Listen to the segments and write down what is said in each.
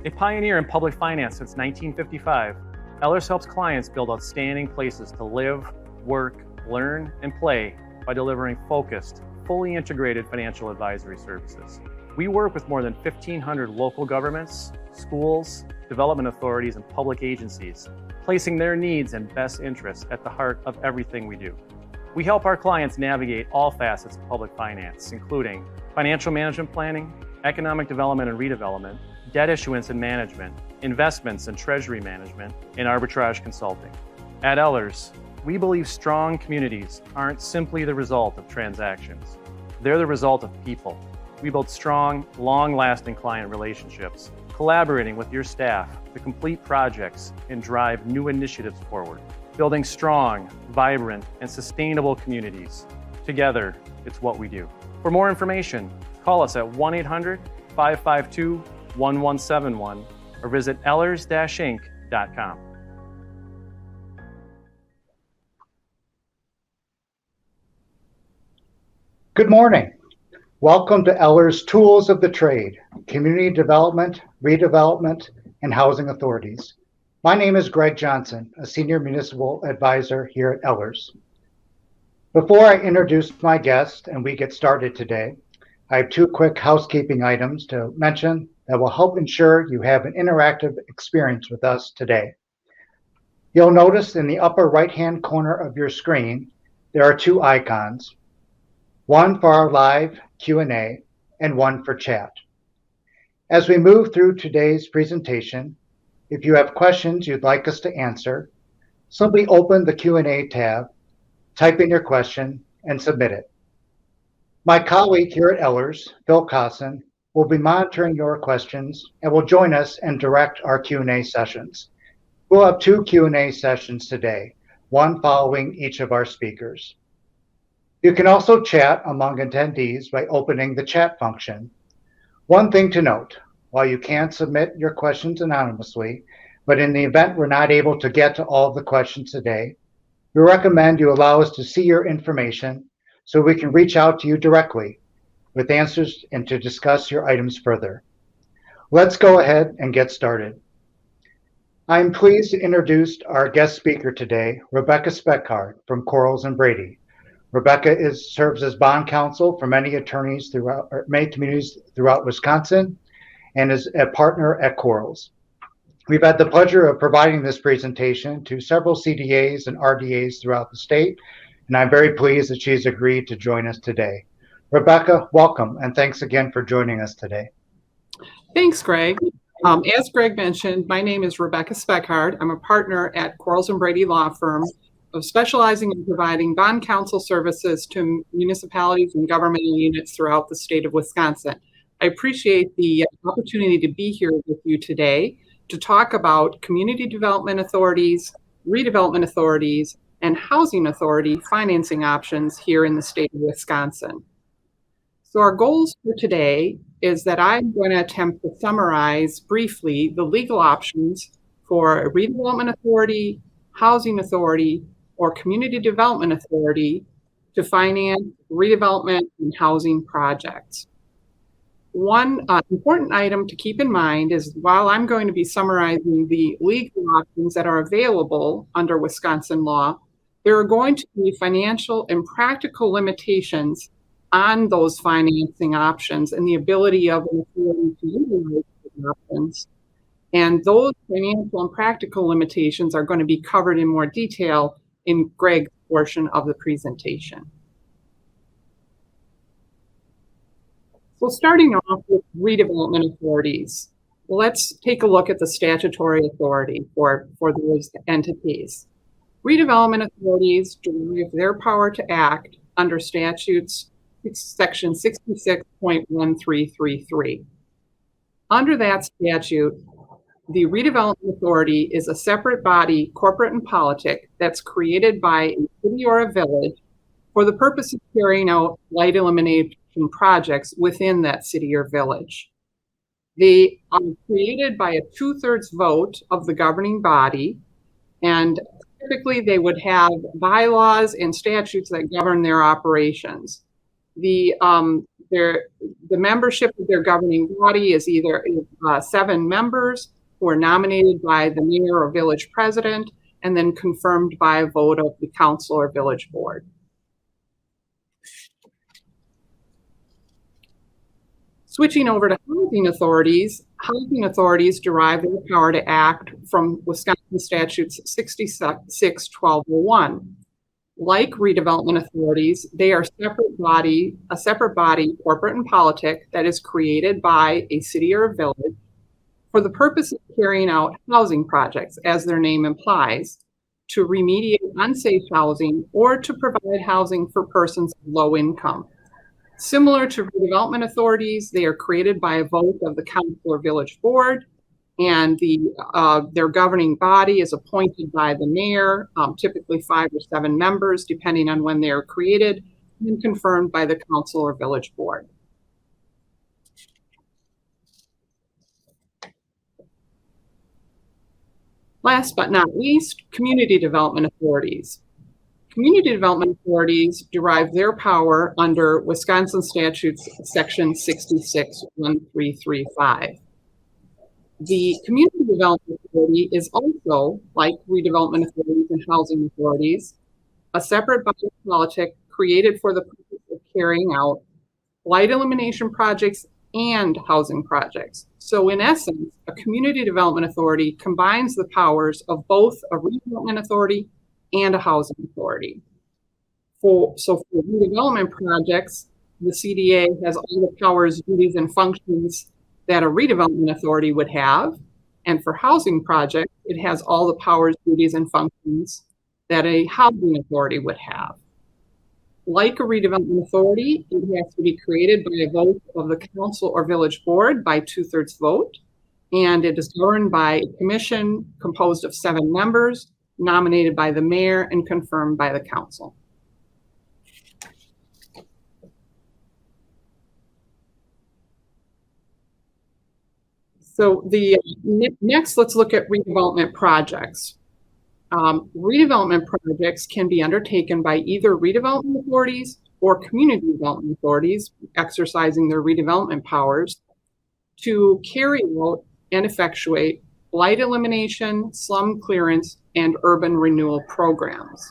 A pioneer in public finance since 1955, Ellers helps clients build outstanding places to live, work, learn, and play by delivering focused, fully integrated financial advisory services. We work with more than 1,500 local governments, schools, development authorities, and public agencies, placing their needs and best interests at the heart of everything we do. We help our clients navigate all facets of public finance, including financial management planning, economic development and redevelopment, debt issuance and management, investments and treasury management, and arbitrage consulting. At Ellers, we believe strong communities aren't simply the result of transactions. They're the result of people. We build strong, long-lasting client relationships, collaborating with your staff to complete projects and drive new initiatives forward. Building strong, vibrant, and sustainable communities. Together, it's what we do. For more information, call us at 1-800-552-1171 or visit ellers-inc.com. Good morning. Welcome to Ellers Tools of the Trade, Community Development, Redevelopment, and Housing Authorities. My name is Greg Johnson, a Senior Municipal Advisor here at Ellers. Before I introduce my guest and we get started today, I have two quick housekeeping items to mention that will help ensure you have an interactive experience with us today. You'll notice in the upper right-hand corner of your screen, there are two icons, one for our live Q&A and one for chat. As we move through today's presentation, if you have questions you'd like us to answer, simply open the Q&A tab, type in your question, and submit it. My colleague here at Ellers, Phil Cosson, will be monitoring your questions and will join us and direct our Q&A sessions. We'll have two Q&A sessions today, one following each of our speakers. You can also chat among attendees by opening the chat function. One thing to note, while you can submit your questions anonymously, but in the event we're not able to get to all of the questions today, we recommend you allow us to see your information so we can reach out to you directly with answers and to discuss your items further. Let's go ahead and get started. I'm pleased to introduce our guest speaker today, Rebecca Speckhard from Quarles & Brady. Rebecca serves as bond counsel for many attorneys throughout many communities throughout Wisconsin and is a partner at Quarles. We've had the pleasure of providing this presentation to several CDAs and RDAs throughout the state, and I'm very pleased that she's agreed to join us today. Rebecca, welcome, and thanks again for joining us today. Thanks, Greg. As Greg mentioned, my name is Rebecca Speckhard. I'm a partner at Quarles & Brady Law Firm, of specializing in providing bond counsel services to municipalities and governmental units throughout the state of Wisconsin. I appreciate the opportunity to be here with you today to talk about community development authorities, redevelopment authorities, and housing authority financing options here in the state of Wisconsin. So our goals for today is that I'm going to attempt to summarize briefly the legal options for a redevelopment authority, housing authority, or community development authority to finance redevelopment and housing projects. One important item to keep in mind is while I'm going to be summarizing the legal options that are available under Wisconsin law, there are going to be financial and practical limitations on those financing options and the ability of an authority to utilize those options. And those financial and practical limitations are going to be covered in more detail in Greg's portion of the presentation. So starting off with redevelopment authorities, let's take a look at the statutory authority for those entities. Redevelopment authorities derive their power to act under statutes section 66.1333. Under that statute, the redevelopment authority is a separate body, corporate and politic, that's created by a city or a village for the purpose of carrying out light elimination projects within that city or village. They are created by a 2/3 vote of the governing body, and typically they would have bylaws and statutes that govern their operations. The the membership of their governing body is either 7 members who are nominated by the mayor or village president and then confirmed by a vote of the council or village board. Switching over to housing authorities derive their power to act from Wisconsin Statutes 66-1201. Like redevelopment authorities, they are a separate body, corporate and politic, that is created by a city or a village for the purpose of carrying out housing projects, as their name implies, to remediate unsafe housing or to provide housing for persons of low income. Similar to redevelopment authorities, they are created by a vote of the council or village board, and their governing body is appointed by the mayor, typically 5 or 7 members, depending on when they are created, and confirmed by the council or village board. Last but not least, community development authorities. Community development authorities derive their power under Wisconsin Statutes Section 66-1335. The Community Development Authority is also, like redevelopment authorities and housing authorities, a separate body politic created for the purpose of carrying out blight elimination projects and housing projects. So in essence, a community development authority combines the powers of both a redevelopment authority and a housing authority. For redevelopment projects, the CDA has all the powers, duties, and functions that a redevelopment authority would have. And for housing projects, it has all the powers, duties, and functions that a housing authority would have. Like a redevelopment authority, it has to be created by a vote of the council or village board by 2/3 vote. And it is governed by a commission composed of 7 members, nominated by the mayor and confirmed by the council. So next, let's look at redevelopment projects. Redevelopment projects can be undertaken by either redevelopment authorities or community development authorities exercising their redevelopment powers to carry out and effectuate blight elimination, slum clearance, and urban renewal programs.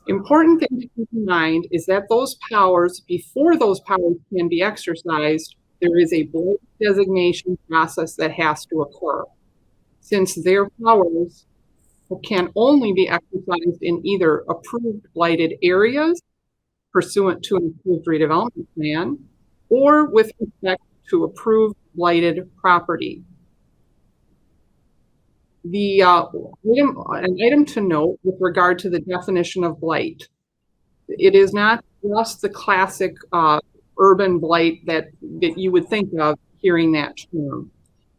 Important thing to keep in mind is that those powers, before those powers can be exercised, there is a blight designation process that has to occur. Since their powers can only be exercised in either approved blighted areas pursuant to an approved redevelopment plan or with respect to approved blighted property. An item to note with regard to the definition of blight. It is not just the classic urban blight that you would think of hearing that term.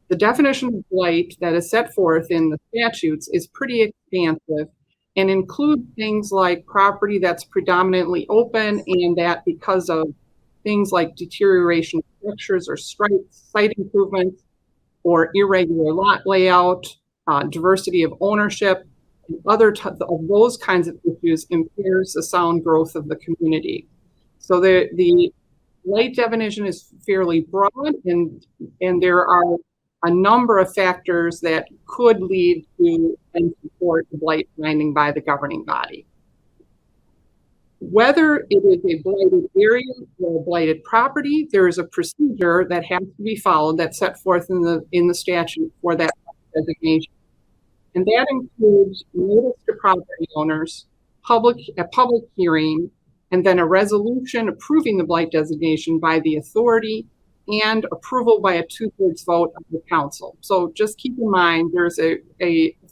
The definition of blight that is set forth in the statutes is pretty expansive and includes things like property that's predominantly open and that because of things like deterioration of structures or site improvements or irregular lot layout, diversity of ownership, and other of those kinds of issues impairs the sound growth of the community. So the blight definition is fairly broad, and there are a number of factors that could lead to and support the blight finding by the governing body. Whether it is a blighted area or a blighted property, there is a procedure that has to be followed that's set forth in the statute for that designation. And that includes notice to property owners, a public hearing, and then a resolution approving the blight designation by the authority and approval by a 2/3 vote of the council. So just keep in mind there's a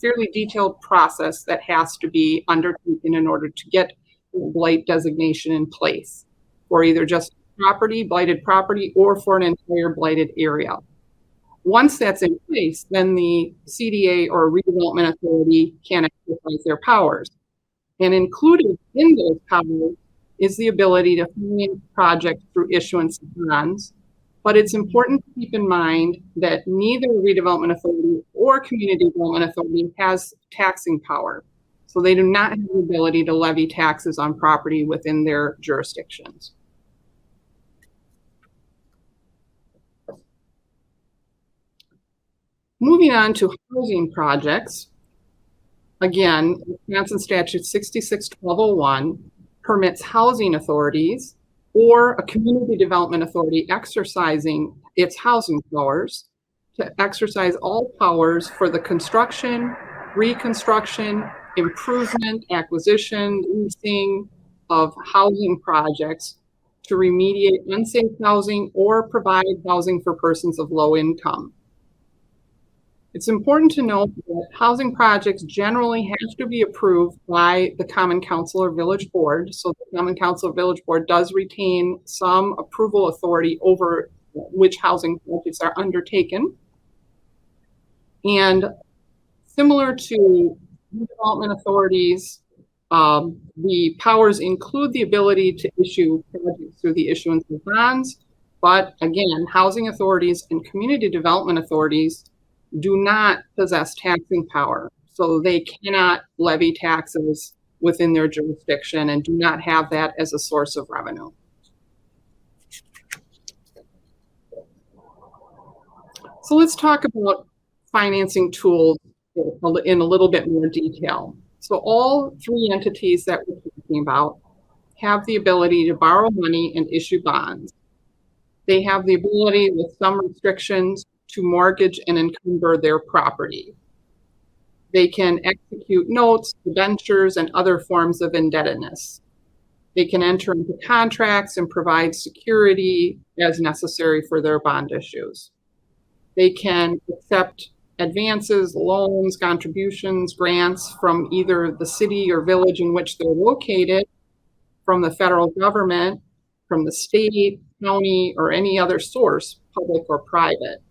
fairly detailed process that has to be undertaken in order to get the blight designation in place for either just blighted property, or for an entire blighted area. Once that's in place, then the CDA or redevelopment authority can exercise their powers. And included in those powers is the ability to finance projects through issuance of bonds. But it's important to keep in mind that neither redevelopment authority or community development authority has taxing power. So they do not have the ability to levy taxes on property within their jurisdictions. Moving on to housing projects. Again, Wisconsin Statute 66-1201 permits housing authorities or a community development authority exercising its housing powers to exercise all powers for the construction, reconstruction, improvement, acquisition, leasing of housing projects to remediate unsafe housing or provide housing for persons of low income. It's important to note that housing projects generally have to be approved by the Common Council or Village Board. So the Common Council or Village Board does retain some approval authority over which housing projects are undertaken. And similar to development authorities, the powers include the ability to issue projects through the issuance of bonds. But again, housing authorities and community development authorities do not possess taxing power. So they cannot levy taxes within their jurisdiction and do not have that as a source of revenue. So let's talk about financing tools in a little bit more detail. So all three entities that we're talking about have the ability to borrow money and issue bonds. They have the ability, with some restrictions, to mortgage and encumber their property. They can execute notes, debentures, and other forms of indebtedness. They can enter into contracts and provide security as necessary for their bond issues. They can accept advances, loans, contributions, grants from either the city or village in which they're located, from the federal government, from the state, county, or any other source, public or private.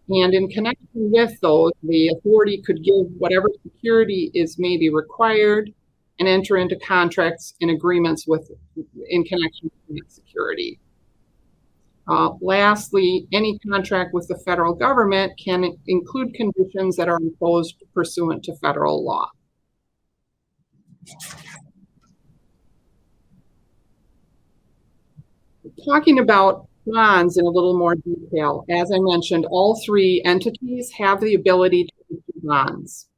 And in connection with those, the authority could give whatever security is maybe required and enter into contracts and agreements in connection with that security. Lastly, any contract with the federal government can include conditions that are imposed pursuant to federal law. Talking about bonds in a little more detail, as I mentioned, all three entities have the ability to issue bonds.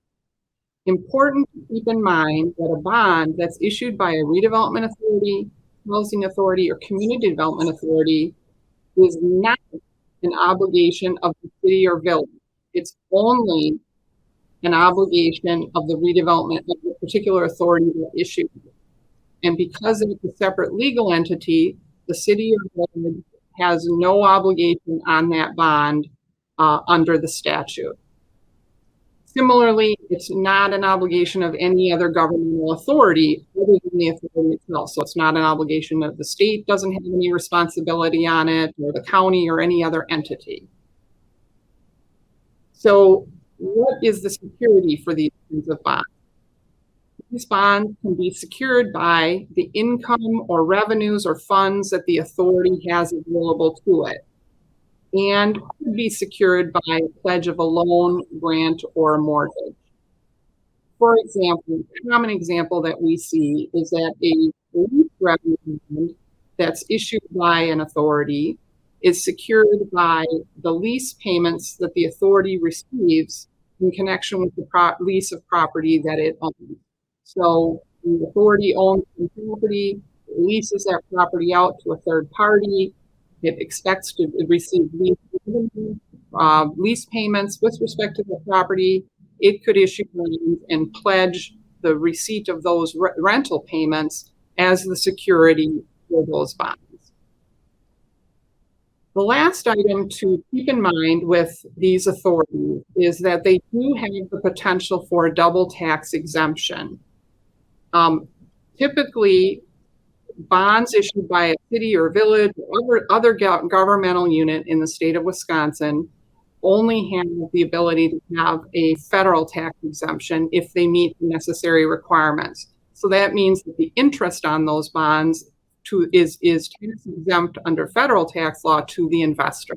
Important to keep in mind that a bond that's issued by a redevelopment authority, housing authority, or community development authority is not an obligation of the city or village. It's only an obligation of the redevelopment of the particular authority that issued it. And because it's a separate legal entity, the city or village has no obligation on that bond under the statute. Similarly, it's not an obligation of any other governmental authority other than the authority itself. So it's not an obligation of the state, doesn't have any responsibility on it, or the county or any other entity. So what is the security for these kinds of bonds? These bonds can be secured by the income or revenues or funds that the authority has available to it, and could be secured by a pledge of a loan, grant, or a mortgage. For example, a common example that we see is that a lease revenue bond that's issued by an authority is secured by the lease payments that the authority receives in connection with the lease of property that it owns. So the authority owns the property, leases that property out to a third party. It expects to receive lease payments with respect to the property. It could issue loans and pledge the receipt of those rental payments as the security for those bonds. The last item to keep in mind with these authorities is that they do have the potential for a double tax exemption. Typically, bonds issued by a city or village or other governmental unit in the state of Wisconsin only have the ability to have a federal tax exemption if they meet the necessary requirements. So that means that the interest on those bonds is tax exempt under federal tax law to the investor.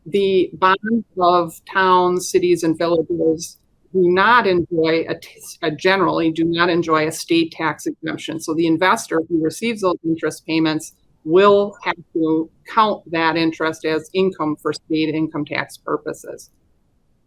The bonds of towns, cities, and villages do not enjoy generally do not enjoy a state tax exemption. So the investor who receives those interest payments will have to count that interest as income for state income tax purposes.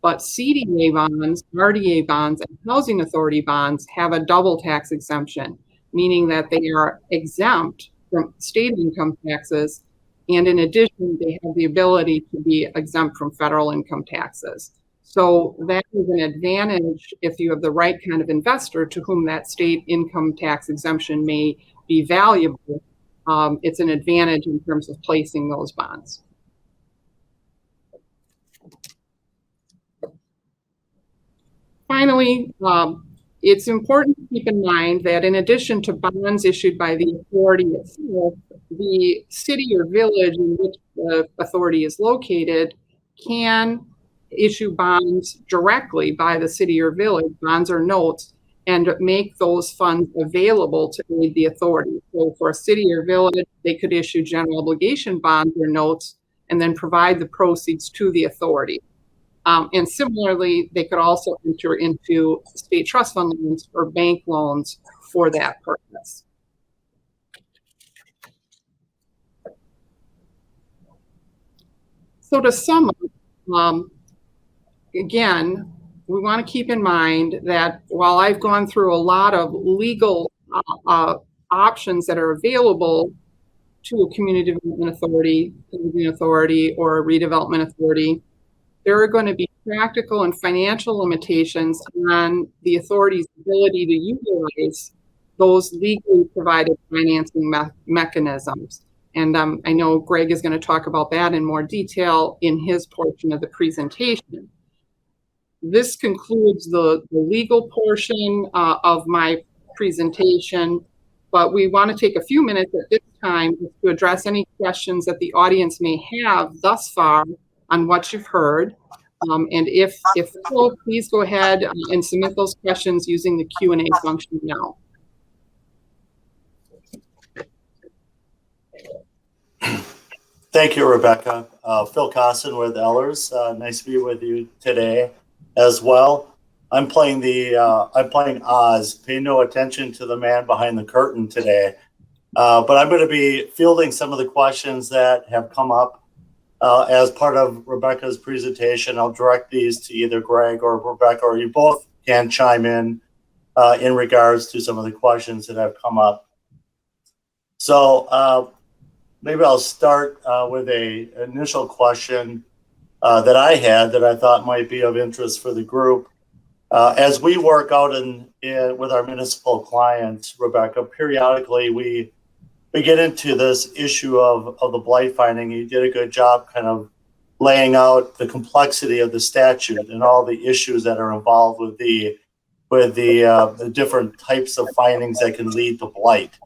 But CDA bonds, RDA bonds, and housing authority bonds have a double tax exemption, meaning that they are exempt from state income taxes, and in addition, they have the ability to be exempt from federal income taxes. So that is an advantage if you have the right kind of investor to whom that state income tax exemption may be valuable. It's an advantage in terms of placing those bonds. Finally, it's important to keep in mind that in addition to bonds issued by the authority itself, the city or village in which the authority is located can issue bonds directly by the city or village, bonds or notes, and make those funds available to aid the authority. So for a city or village, they could issue general obligation bonds or notes and then provide the proceeds to the authority. And similarly, they could also enter into state trust fund loans or bank loans for that purpose. So to sum up, again, we want to keep in mind that while I've gone through a lot of legal options that are available to a community development authority, or a redevelopment authority, there are going to be practical and financial limitations on the authority's ability to utilize those legally provided financing mechanisms. And I know Greg is going to talk about that in more detail in his portion of the presentation. This concludes the legal portion of my presentation, but we want to take a few minutes at this time to address any questions that the audience may have thus far on what you've heard. And if so, please go ahead and submit those questions using the Q&A function now. Thank you, Rebecca. Phil Costin with Ellers. Nice to be with you today as well. I'm playing Oz. Pay no attention to the man behind the curtain today. But I'm going to be fielding some of the questions that have come up as part of Rebecca's presentation. I'll direct these to either Greg or Rebecca, or you both can chime in regards to some of the questions that have come up. So maybe I'll start with an initial question that I had that I thought might be of interest for the group. As we work out with our municipal clients, Rebecca, periodically we get into this issue of the blight finding. You did a good job kind of laying out the complexity of the statute and all the issues that are involved with the different types of findings that can lead to blight.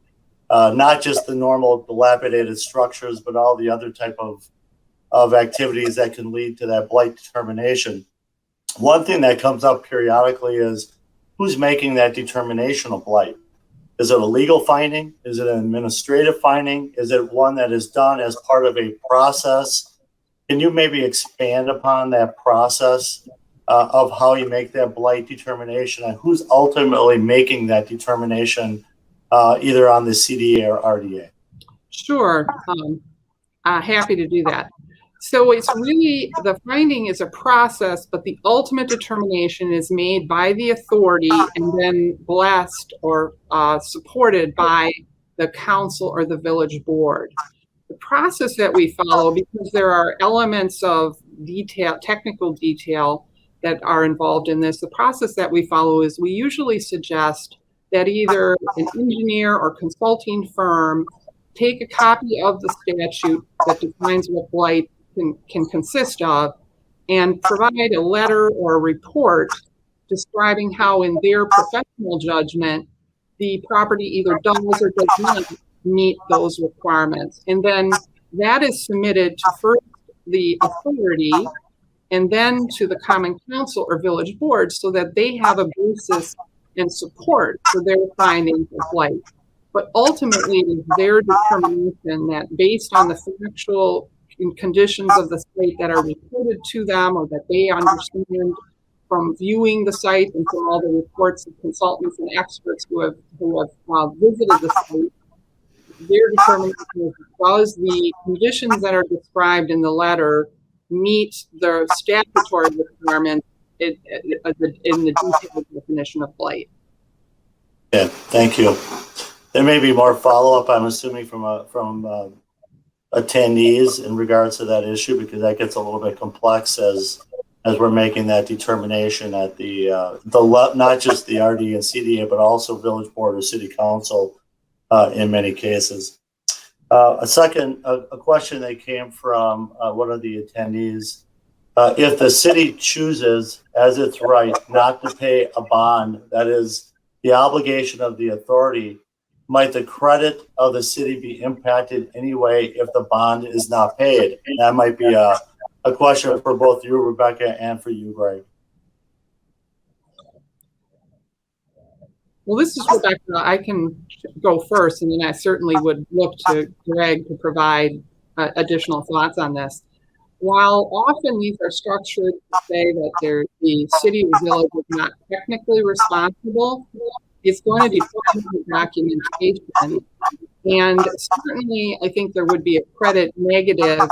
Not just the normal dilapidated structures, but all the other type of activities that can lead to that blight determination. One thing that comes up periodically is who's making that determination of blight? Is it a legal finding? Is it an administrative finding? Is it one that is done as part of a process? Can you maybe expand upon that process of how you make that blight determination and who's ultimately making that determination either on the CDA or RDA? Sure, happy to do that. So it's really, the finding is a process, but the ultimate determination is made by the authority and then blessed or supported by the council or the village board. The process that we follow, because there are elements of detail, technical detail that are involved in this, the process that we follow is we usually suggest that either an engineer or consulting firm take a copy of the statute that defines what blight can consist of and provide a letter or a report describing how, in their professional judgment, the property either does or does not meet those requirements. And then that is submitted to first the authority and then to the common council or village board so that they have a basis and support for their findings of blight. But ultimately, it is their determination that based on the factual conditions of the site that are reported to them or that they understand from viewing the site and from all the reports of consultants and experts who have visited the site, their determination is, does the conditions that are described in the letter meet the statutory requirements in the detailed definition of blight. Yeah, thank you. There may be more follow-up, I'm assuming, from attendees in regards to that issue, because that gets a little bit complex as we're making that determination at the not just the RD and CDA, but also village board or city council in many cases. A question that came from one of the attendees: if the city chooses, as its right, not to pay a bond, that is the obligation of the authority, might the credit of the city be impacted anyway if the bond is not paid? And that might be a question for both you, Rebecca, and for you, Greg. Well, this is Rebecca. I can go first, and then I certainly would look to Greg to provide additional thoughts on this. While often these are structured to say that the city or village is not technically responsible, it's going to depend on the documentation. And certainly, I think there would be a credit negative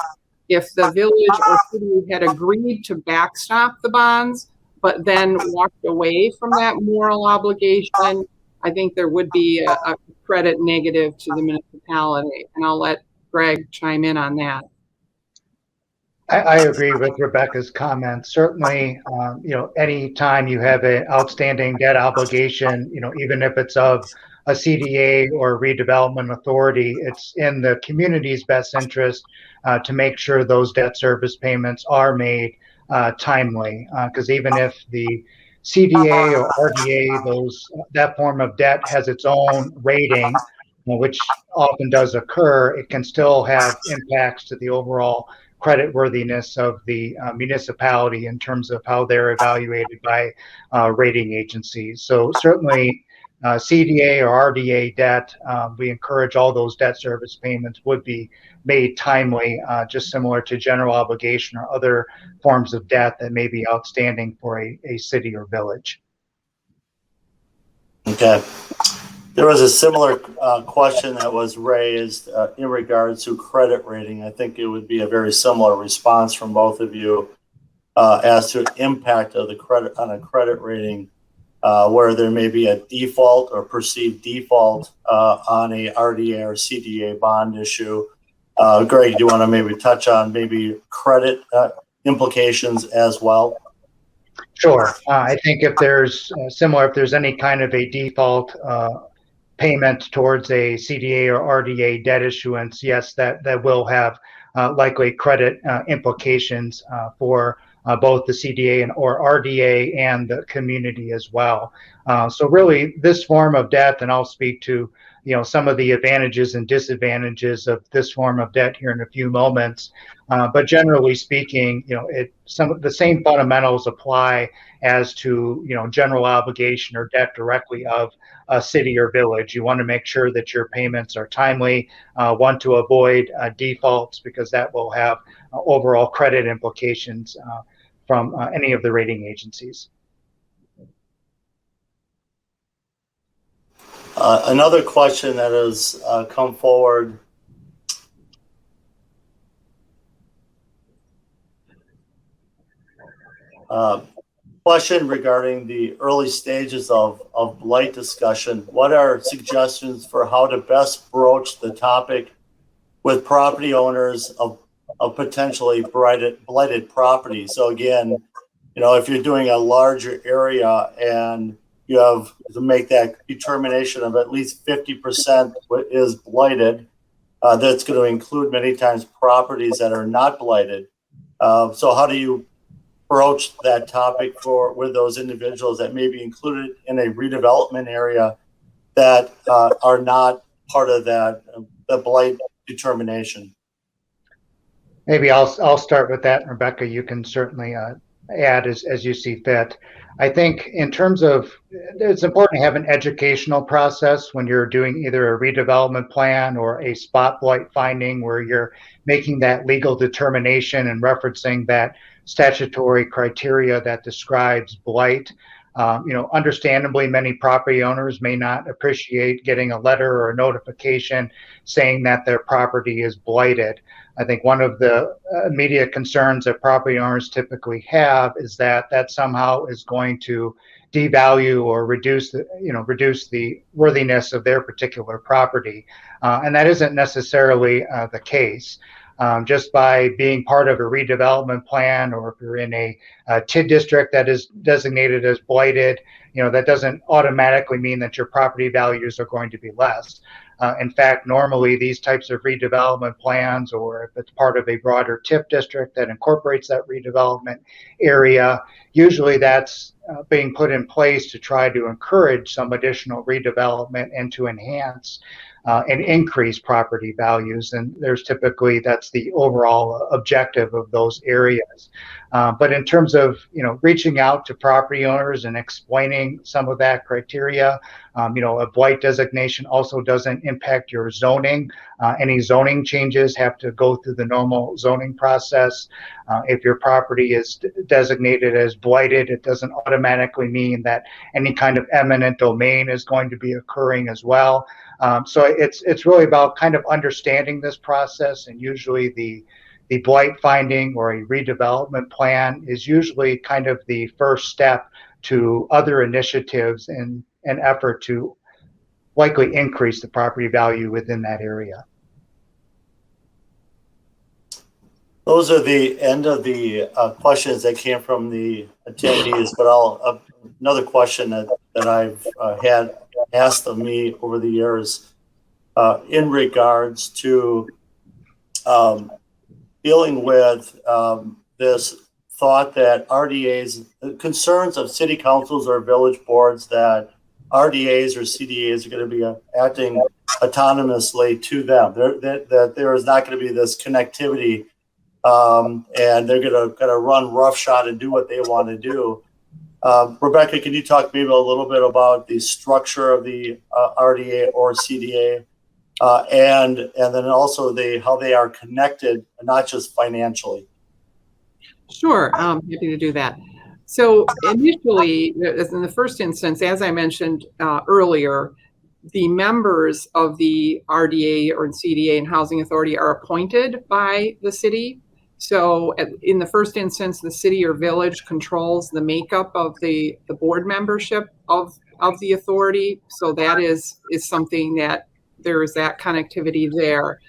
if the village or city had agreed to backstop the bonds, but then walked away from that moral obligation. I think there would be a credit negative to the municipality. And I'll let Greg chime in on that. I agree with Rebecca's comments. Certainly, any time you have an outstanding debt obligation, even if it's of a CDA or redevelopment authority, it's in the community's best interest to make sure those debt service payments are made timely. Because even if the CDA or RDA, that form of debt has its own rating, which often does occur, it can still have impacts to the overall creditworthiness of the municipality in terms of how they're evaluated by rating agencies. So certainly CDA or RDA debt, we encourage all those debt service payments would be made timely, just similar to general obligation or other forms of debt that may be outstanding for a city or village. Okay. There was a similar question that was raised in regards to credit rating. I think it would be a very similar response from both of you as to impact of the credit on a credit rating, where there may be a default or perceived default on a RDA or CDA bond issue. Greg, do you want to maybe touch on maybe credit implications as well? Sure. I think if there's if there's any kind of a default payment towards a CDA or RDA debt issuance, yes, that will have likely credit implications for both the CDA or RDA and the community as well. So really, this form of debt, and I'll speak to some of the advantages and disadvantages of this form of debt here in a few moments. But generally speaking, some of the same fundamentals apply as to general obligation or debt directly of a city or village. You want to make sure that your payments are timely, want to avoid defaults, because that will have overall credit implications from any of the rating agencies. Another question that has come forward. Question regarding the early stages of blight discussion. What are suggestions for how to best broach the topic with property owners of potentially blighted property? So again, if you're doing a larger area and you have to make that determination of at least 50% is blighted, that's going to include many times properties that are not blighted. So how do you broach that topic with those individuals that may be included in a redevelopment area that are not part of that the blight determination? Maybe I'll start with that, Rebecca. You can certainly add as you see fit. I think in terms of, it's important to have an educational process when you're doing either a redevelopment plan or a spot blight finding, where you're making that legal determination and referencing that statutory criteria that describes blight. Understandably, many property owners may not appreciate getting a letter or a notification saying that their property is blighted. I think one of the immediate concerns that property owners typically have is that somehow is going to devalue or reduce the worthiness of their particular property, and that isn't necessarily the case. Just by being part of a redevelopment plan, or if you're in a TID district that is designated as blighted, that doesn't automatically mean that your property values are going to be less. In fact, normally these types of redevelopment plans, or if it's part of a broader TIF district that incorporates that redevelopment area, usually that's being put in place to try to encourage some additional redevelopment and to enhance and increase property values. And that's the overall objective of those areas. But in terms of, reaching out to property owners and explaining some of that criteria, a blight designation also doesn't impact your zoning. Any zoning changes have to go through the normal zoning process. If your property is designated as blighted, it doesn't automatically mean that any kind of eminent domain is going to be occurring as well. So it's really about kind of understanding this process, and usually the blight finding or a redevelopment plan is usually kind of the first step to other initiatives in an effort to likely increase the property value within that area. Those are the end of the questions that came from the attendees, but another question that I've had asked of me over the years in regards to dealing with this thought that RDAs, concerns of city councils or village boards that RDAs or CDAs are going to be acting autonomously to them, that there is not going to be this connectivity, and they're going to run roughshod and do what they want to do. Rebecca, can you talk maybe a little bit about the structure of the RDA or CDA, and then also how they are connected, not just financially? Sure, I'm happy to do that. So initially, in the first instance, as I mentioned earlier, the members of the RDA or CDA and Housing Authority are appointed by the city. So in the first instance, the city or village controls the makeup of the board membership of the authority. So that is something that there is that connectivity there.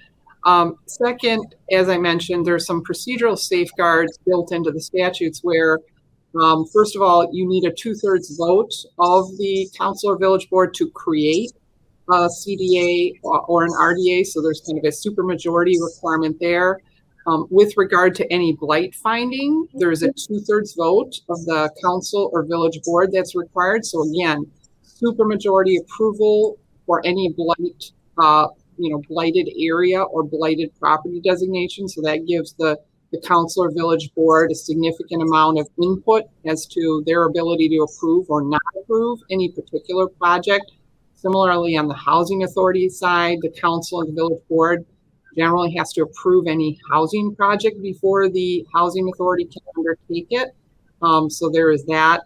Second, as I mentioned, there's some procedural safeguards built into the statutes where, first of all, you need a 2/3 vote of the council or village board to create a CDA or an RDA. So there's kind of a supermajority requirement there. With regard to any blight finding, there's a 2/3 vote of the council or village board that's required. So again, supermajority approval for any blight, blighted area or blighted property designation. So that gives the council or village board a significant amount of input as to their ability to approve or not approve any particular project. Similarly, on the housing authority side, the council and the village board generally has to approve any housing project before the housing authority can undertake it. So there is that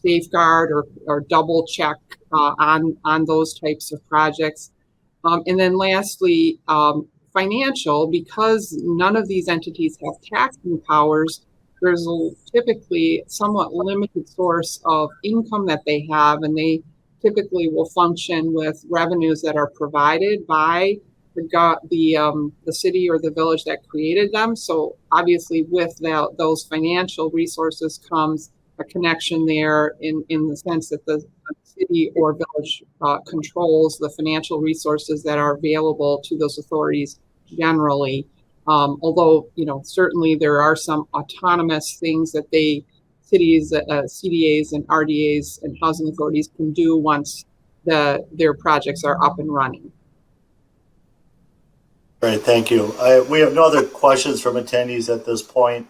safeguard or double check on those types of projects. And then lastly, financial, because none of these entities have taxing powers, there's typically somewhat limited source of income that they have, and they typically will function with revenues that are provided by the city or the village that created them. So obviously with those financial resources comes a connection there in the sense that the city or village controls the financial resources that are available to those authorities generally. Although, certainly there are some autonomous things that cities, CDAs and RDAs and housing authorities can do once their projects are up and running. Great, thank you. We have no other questions from attendees at this point,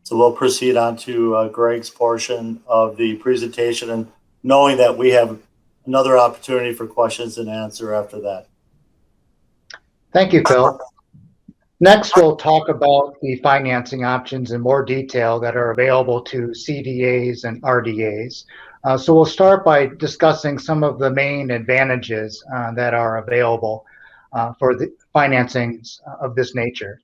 so we'll proceed on to Greg's portion of the presentation, and knowing that we have another opportunity for questions and answer after that. Thank you, Phil. Next, we'll talk about the financing options in more detail that are available to CDAs and RDAs. So we'll start by discussing some of the main advantages that are available for the financings of this nature.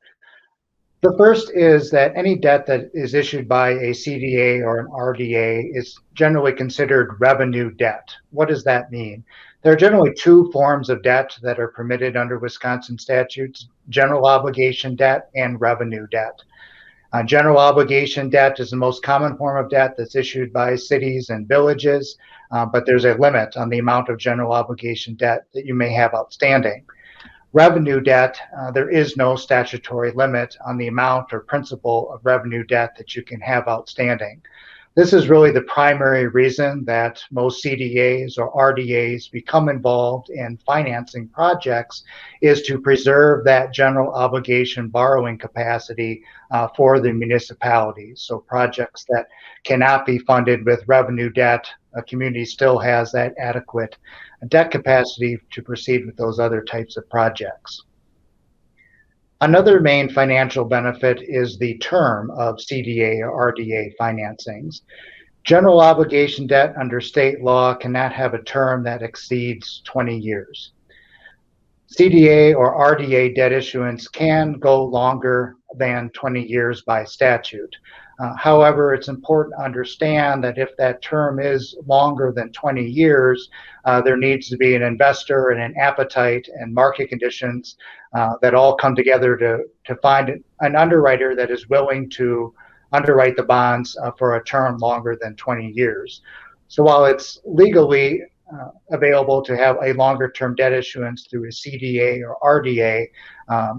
The first is that any debt that is issued by a CDA or an RDA is generally considered revenue debt. What does that mean? There are generally two forms of debt that are permitted under Wisconsin statutes: general obligation debt and revenue debt. General obligation debt is the most common form of debt that's issued by cities and villages, but there's a limit on the amount of general obligation debt that you may have outstanding. Revenue debt, there is no statutory limit on the amount or principal of revenue debt that you can have outstanding. This is really the primary reason that most CDAs or RDAs become involved in financing projects, is to preserve that general obligation borrowing capacity for the municipalities. So projects that cannot be funded with revenue debt, a community still has that adequate debt capacity to proceed with those other types of projects. Another main financial benefit is the term of CDA or RDA financings. General obligation debt under state law cannot have a term that exceeds 20 years. CDA or RDA debt issuance can go longer than 20 years by statute. However, it's important to understand that if that term is longer than 20 years, there needs to be an investor and an appetite and market conditions that all come together to find an underwriter that is willing to underwrite the bonds for a term longer than 20 years. So while it's legally available to have a longer term debt issuance through a CDA or RDA,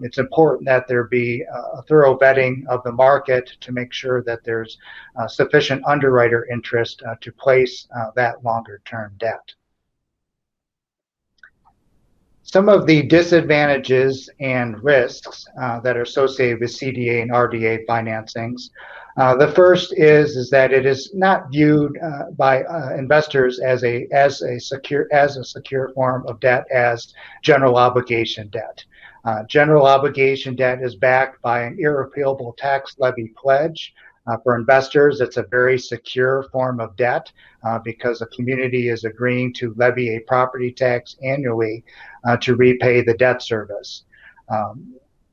it's important that there be a thorough vetting of the market to make sure that there's sufficient underwriter interest to place that longer term debt. Some of the disadvantages and risks that are associated with CDA and RDA financings. The first is that it is not viewed by investors as a secure form of debt as general obligation debt. General obligation debt is backed by an irrepealable tax levy pledge. For investors, it's a very secure form of debt because a community is agreeing to levy a property tax annually to repay the debt service.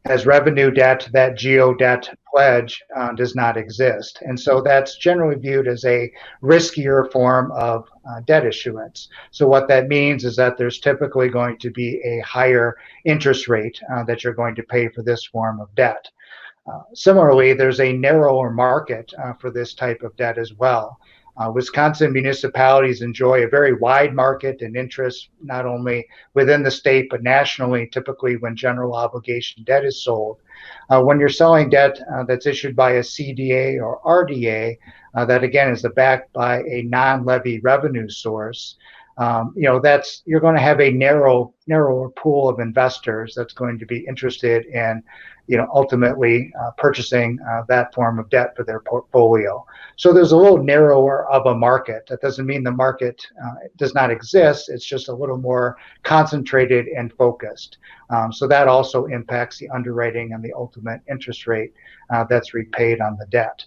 As revenue debt, that GO debt pledge does not exist. And so that's generally viewed as a riskier form of debt issuance. So what that means is that there's typically going to be a higher interest rate that you're going to pay for this form of debt. Similarly, there's a narrower market for this type of debt as well. Wisconsin municipalities enjoy a very wide market and interest, not only within the state, but nationally, typically when general obligation debt is sold. When you're selling debt that's issued by a CDA or RDA, that again is backed by a non-levy revenue source, you're going to have a narrower pool of investors that's going to be interested in ultimately purchasing that form of debt for their portfolio. So there's a little narrower of a market. That doesn't mean the market does not exist. It's just a little more concentrated and focused. So that also impacts the underwriting and the ultimate interest rate that's repaid on the debt.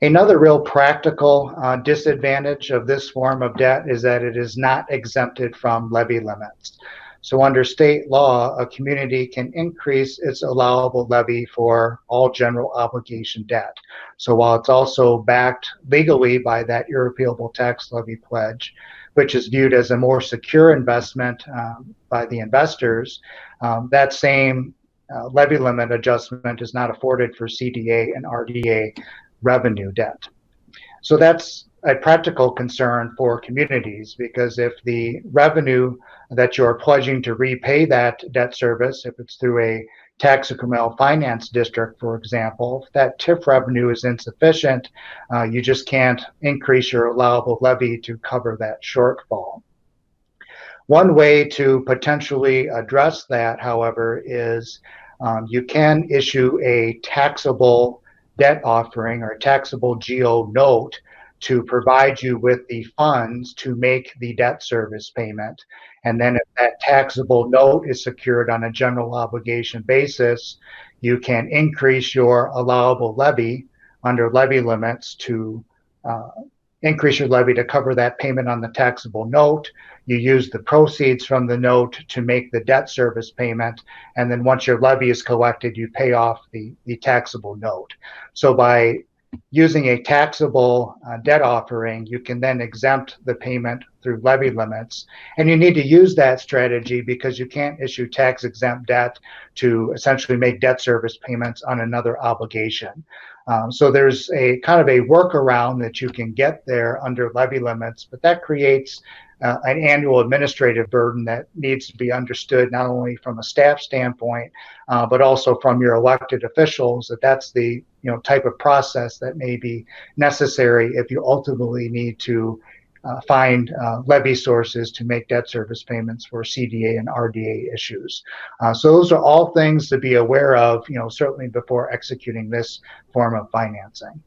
Another real practical disadvantage of this form of debt is that it is not exempted from levy limits. So under state law, a community can increase its allowable levy for all general obligation debt. So while it's also backed legally by that irrepealable tax levy pledge, which is viewed as a more secure investment by the investors, that same levy limit adjustment is not afforded for CDA and RDA revenue debt. So that's a practical concern for communities, because if the revenue that you're pledging to repay that debt service, if it's through a tax incremental finance district, for example, if that TIF revenue is insufficient, you just can't increase your allowable levy to cover that shortfall. One way to potentially address that, however, is you can issue a taxable debt offering or a taxable GO note to provide you with the funds to make the debt service payment. And then if that taxable note is secured on a general obligation basis, you can increase your allowable levy under levy limits to increase your levy to cover that payment on the taxable note. You use the proceeds from the note to make the debt service payment. And then once your levy is collected, you pay off the taxable note. So by using a taxable debt offering, you can then exempt the payment through levy limits. And you need to use that strategy because you can't issue tax exempt debt to essentially make debt service payments on another obligation. So there's a kind of a workaround that you can get there under levy limits, but that creates an annual administrative burden that needs to be understood not only from a staff standpoint, but also from your elected officials, that's the type of process that may be necessary if you ultimately need to find levy sources to make debt service payments for CDA and RDA issues. So those are all things to be aware of, certainly before executing this form of financing.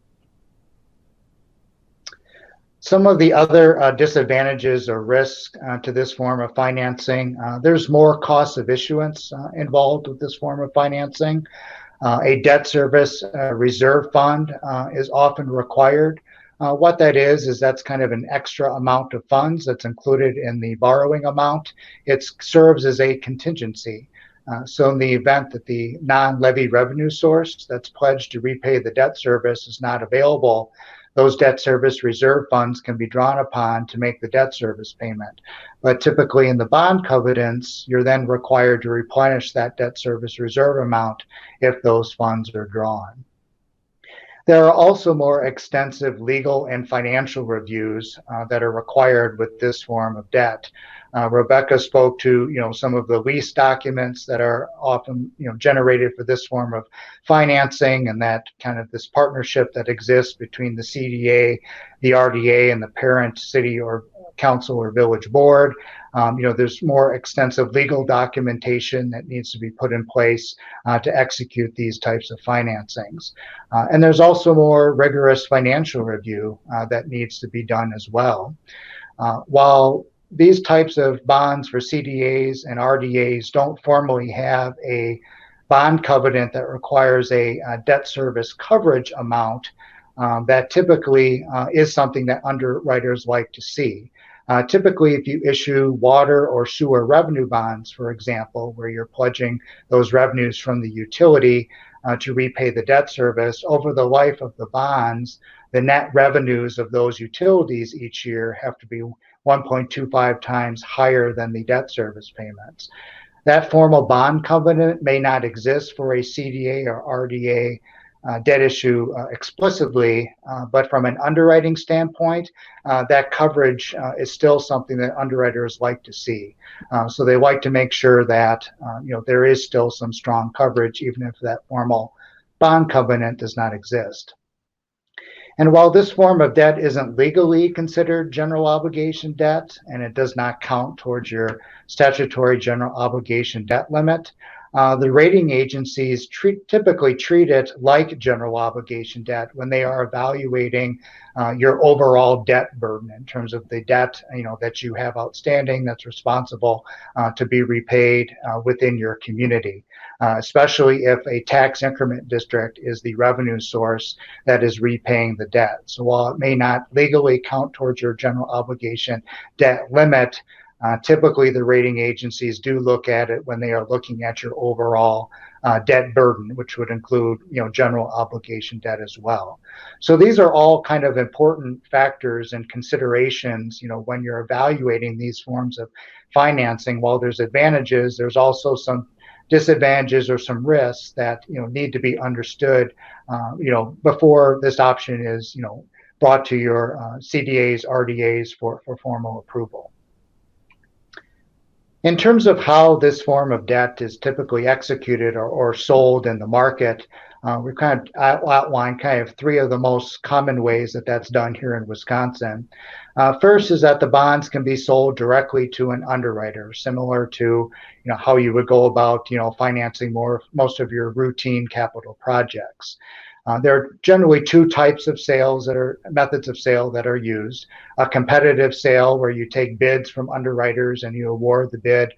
Some of the other disadvantages or risks to this form of financing, there's more cost of issuance involved with this form of financing. A debt service reserve fund is often required. What that is that's kind of an extra amount of funds that's included in the borrowing amount. It serves as a contingency. So in the event that the non-levy revenue source that's pledged to repay the debt service is not available, those debt service reserve funds can be drawn upon to make the debt service payment. But typically in the bond covenants, you're then required to replenish that debt service reserve amount if those funds are drawn. There are also more extensive legal and financial reviews that are required with this form of debt. Rebecca spoke to some of the lease documents that are often generated for this form of financing, and that kind of this partnership that exists between the CDA, the RDA, and the parent city or council or village board. There's more extensive legal documentation that needs to be put in place to execute these types of financings. And there's also more rigorous financial review that needs to be done as well. While these types of bonds for CDAs and RDAs don't formally have a bond covenant that requires a debt service coverage amount, that typically is something that underwriters like to see. Typically, if you issue water or sewer revenue bonds, for example, where you're pledging those revenues from the utility to repay the debt service, over the life of the bonds, the net revenues of those utilities each year have to be 1.25 times higher than the debt service payments. That formal bond covenant may not exist for a CDA or RDA debt issue explicitly, but from an underwriting standpoint, that coverage is still something that underwriters like to see. So they like to make sure that there is still some strong coverage, even if that formal bond covenant does not exist. And while this form of debt isn't legally considered general obligation debt, and it does not count towards your statutory general obligation debt limit, the rating agencies typically treat it like general obligation debt when they are evaluating your overall debt burden in terms of the debt that you have outstanding that's responsible to be repaid within your community, especially if a tax increment district is the revenue source that is repaying the debt. So while it may not legally count towards your general obligation debt limit, typically the rating agencies do look at it when they are looking at your overall debt burden, which would include general obligation debt as well. So these are all kind of important factors and considerations when you're evaluating these forms of financing. While there's advantages, there's also some disadvantages or some risks that need to be understood before this option is brought to your CDAs, RDAs for formal approval. In terms of how this form of debt is typically executed or sold in the market, we've kind of outlined kind of three of the most common ways that that's done here in Wisconsin. First is that the bonds can be sold directly to an underwriter, similar to how you would go about financing most of your routine capital projects. There are generally two types of methods of sale that are used. A competitive sale where you take bids from underwriters and you award the bid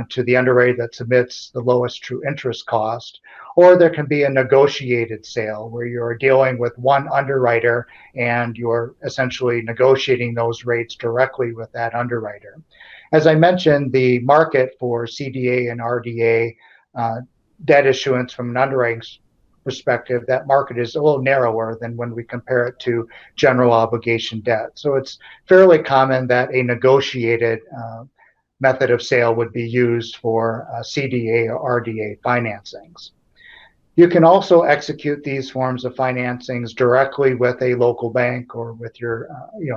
to the underwriter that submits the lowest true interest cost, or there can be a negotiated sale where you're dealing with one underwriter and you're essentially negotiating those rates directly with that underwriter. As I mentioned, the market for CDA and RDA debt issuance from an underwriting perspective, that market is a little narrower than when we compare it to general obligation debt. So it's fairly common that a negotiated method of sale would be used for CDA or RDA financings. You can also execute these forms of financings directly with a local bank or with your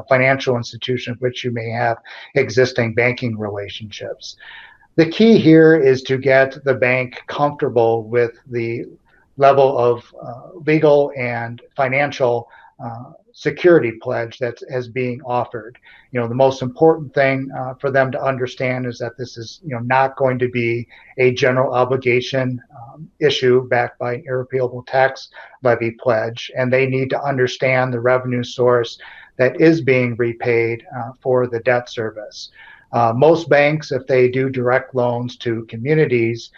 financial institution, which you may have existing banking relationships. The key here is to get the bank comfortable with the level of legal and financial security pledge that is being offered. The most important thing for them to understand is that this is not going to be a general obligation issue backed by an irrepealable tax levy pledge, and they need to understand the revenue source that is being repaid for the debt service. Most banks, if they do direct loans to communities,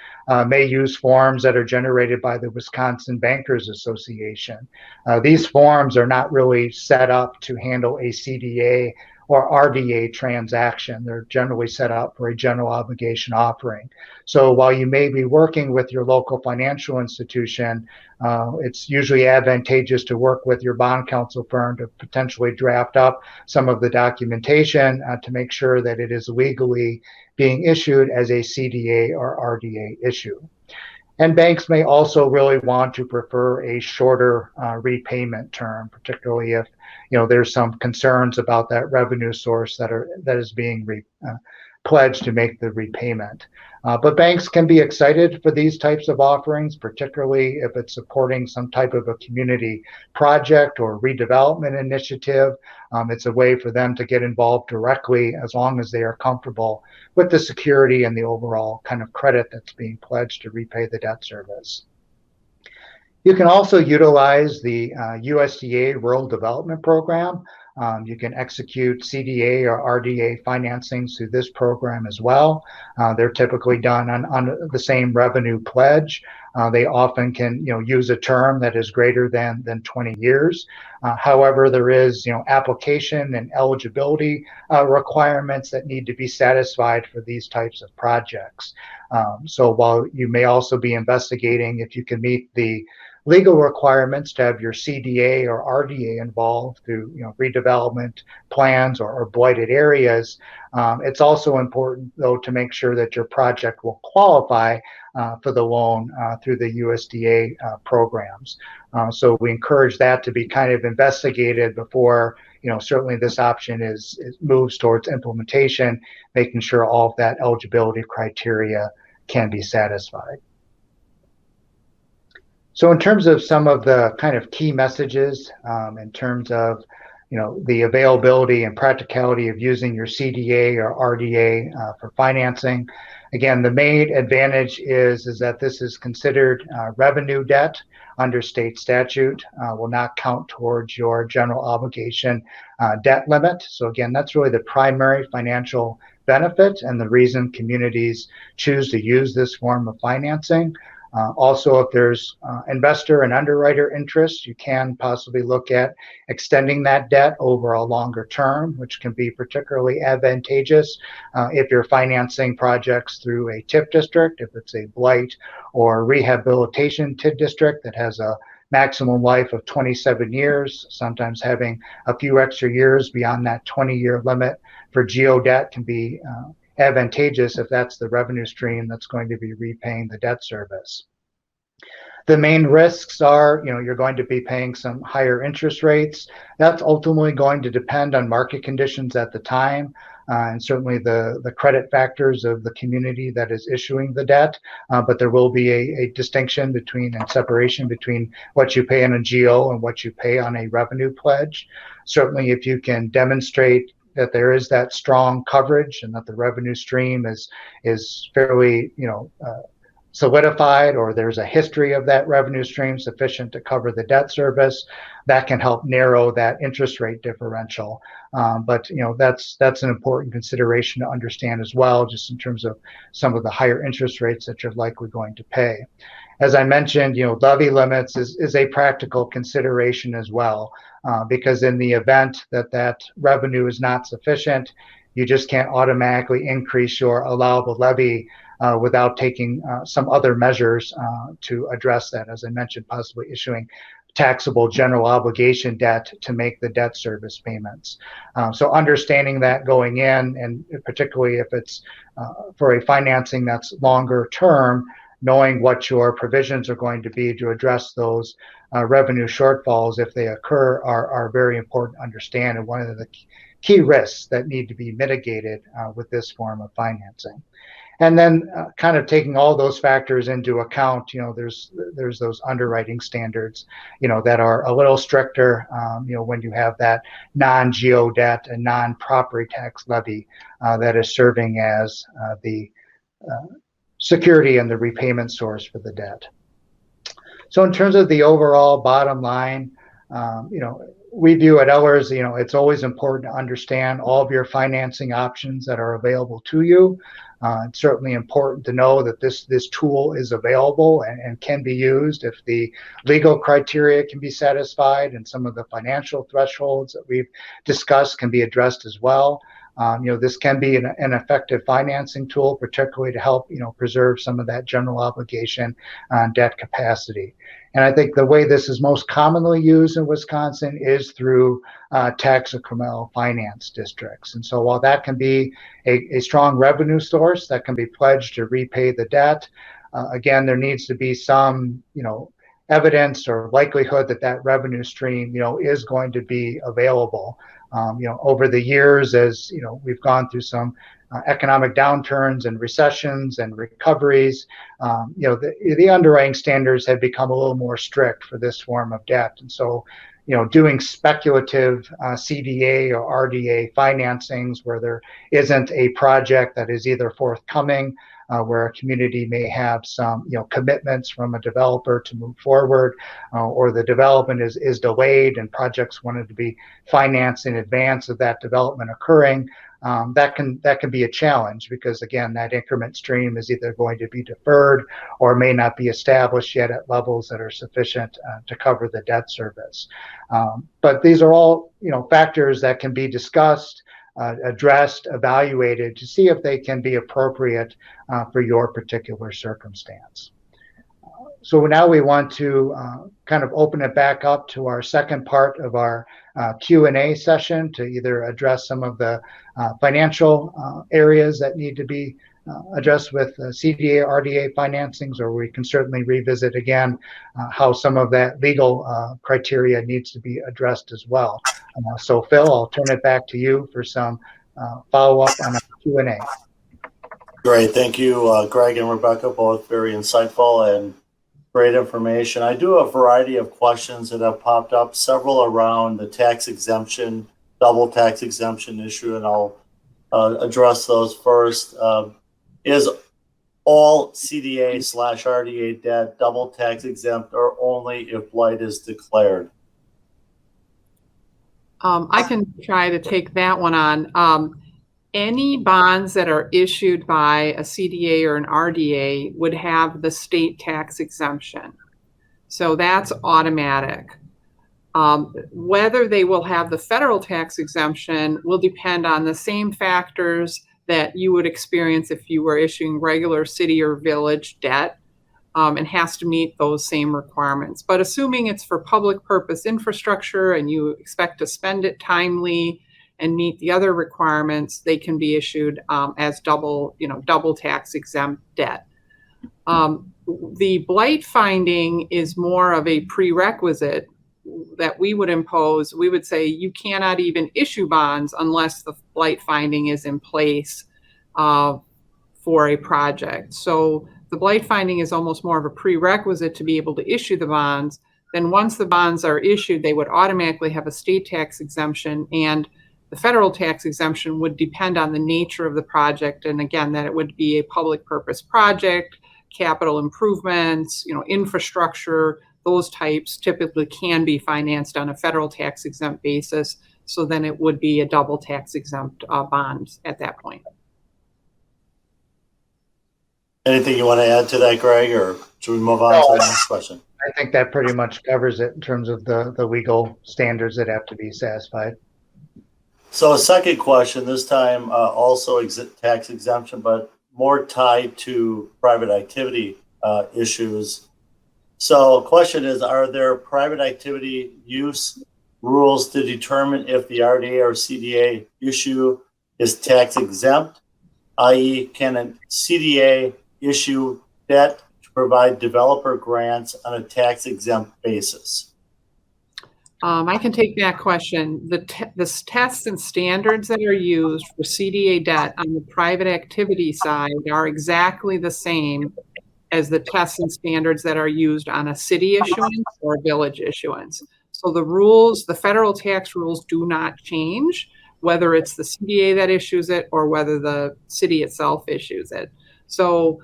may use forms that are generated by the Wisconsin Bankers Association. These forms are not really set up to handle a CDA or RDA transaction. They're generally set up for a general obligation offering. So while you may be working with your local financial institution, it's usually advantageous to work with your bond counsel firm to potentially draft up some of the documentation to make sure that it is legally being issued as a CDA or RDA issue. And banks may also really want to prefer a shorter repayment term, particularly if there's some concerns about that revenue source that is being pledged to make the repayment. But banks can be excited for these types of offerings, particularly if it's supporting some type of a community project or redevelopment initiative. It's a way for them to get involved directly as long as they are comfortable with the security and the overall kind of credit that's being pledged to repay the debt service. You can also utilize the USDA Rural Development Program. You can execute CDA or RDA financings through this program as well. They're typically done on the same revenue pledge. They often can use a term that is greater than 20 years. However, there is application and eligibility requirements that need to be satisfied for these types of projects. So while you may also be investigating if you can meet the legal requirements to have your CDA or RDA involved through redevelopment plans or blighted areas, it's also important though to make sure that your project will qualify for the loan through the USDA programs. So we encourage that to be kind of investigated before certainly this option moves towards implementation, making sure all of that eligibility criteria can be satisfied. So in terms of some of the kind of key messages, in terms of the availability and practicality of using your CDA or RDA for financing, again, the main advantage is that this is considered revenue debt under state statute, will not count towards your general obligation debt limit. So again, that's really the primary financial benefit and the reason communities choose to use this form of financing. Also, if there's investor and underwriter interest, you can possibly look at extending that debt over a longer term, which can be particularly advantageous if you're financing projects through a TIF district, if it's a blight or rehabilitation TIF district that has a maximum life of 27 years, sometimes having a few extra years beyond that 20-year limit for geodebt can be advantageous if that's the revenue stream that's going to be repaying the debt service. The main risks are, you're going to be paying some higher interest rates. That's ultimately going to depend on market conditions at the time, and certainly the credit factors of the community that is issuing the debt. But there will be a distinction and separation between what you pay on a GO and what you pay on a revenue pledge. Certainly, if you can demonstrate that there is that strong coverage and that the revenue stream is fairly solidified, or there's a history of that revenue stream sufficient to cover the debt service, that can help narrow that interest rate differential. But that's an important consideration to understand as well, just in terms of some of the higher interest rates that you're likely going to pay. as I mentioned, levy limits is a practical consideration as well, because in the event that revenue is not sufficient, you just can't automatically increase your allowable levy without taking some other measures to address that. As I mentioned, possibly issuing taxable general obligation debt to make the debt service payments. So understanding that going in, and particularly if it's for a financing that's longer term, knowing what your provisions are going to be to address those revenue shortfalls if they occur are very important to understand, and one of the key risks that need to be mitigated with this form of financing. And then kind of taking all those factors into account, there's those underwriting standards, that are a little stricter, when you have that non-geo debt and non-property tax levy that is serving as the security and the repayment source for the debt. So in terms of the overall bottom line, we view at Ellers, it's always important to understand all of your financing options that are available to you. It's certainly important to know that this tool is available and can be used if the legal criteria can be satisfied, and some of the financial thresholds that we've discussed can be addressed as well. This can be an effective financing tool, particularly to help, preserve some of that general obligation debt capacity. And I think the way this is most commonly used in Wisconsin is through tax incremental finance districts. And so while that can be a strong revenue source that can be pledged to repay the debt, again, there needs to be some, evidence or likelihood that revenue stream, is going to be available. Over the years, as we've gone through some economic downturns and recessions and recoveries, the underwriting standards have become a little more strict for this form of debt. And so, doing speculative CDA or RDA financings where there isn't a project that is either forthcoming, where a community may have some, commitments from a developer to move forward, or the development is delayed and projects wanted to be financed in advance of that development occurring. That can be a challenge because, again, that increment stream is either going to be deferred or may not be established yet at levels that are sufficient to cover the debt service. But these are all, factors that can be discussed, addressed, evaluated to see if they can be appropriate for your particular circumstance. So now we want to kind of open it back up to our second part of our Q&A session to either address some of the financial areas that need to be addressed with CDA, RDA financings, or we can certainly revisit again how some of that legal criteria needs to be addressed as well. So Phil, I'll turn it back to you for some follow-up on our Q&A. Great, thank you, Greg and Rebecca, both very insightful and great information. I do have a variety of questions that have popped up, several around the tax exemption, double tax exemption issue, and I'll address those first. Is all CDA/RDA debt double tax exempt or only if blight is declared? I can try to take that one on. Any bonds that are issued by a CDA or an RDA would have the state tax exemption. So that's automatic. Whether they will have the federal tax exemption will depend on the same factors that you would experience if you were issuing regular city or village debt, and has to meet those same requirements. But assuming it's for public purpose infrastructure and you expect to spend it timely and meet the other requirements, they can be issued as double tax exempt debt. The blight finding is more of a prerequisite that we would impose. We would say you cannot even issue bonds unless the blight finding is in place for a project. So the blight finding is almost more of a prerequisite to be able to issue the bonds. Then once the bonds are issued, they would automatically have a state tax exemption, and the federal tax exemption would depend on the nature of the project. And again, that it would be a public purpose project, capital improvements, infrastructure, those types typically can be financed on a federal tax exempt basis. So then it would be a double tax exempt bond at that point. Anything you want to add to that, Greg, or should we move on to the next question? I think that pretty much covers it in terms of the legal standards that have to be satisfied. So a second question, this time also tax exemption, but more tied to private activity issues. So question is, are there private activity use rules to determine if the RDA or CDA issue is tax exempt, i.e. can a CDA issue debt to provide developer grants on a tax exempt basis? I can take that question. The tests and standards that are used for CDA debt on the private activity side are exactly the same as the tests and standards that are used on a city issuance or a village issuance. So the rules, the federal tax rules do not change, whether it's the CDA that issues it or whether the city itself issues it. So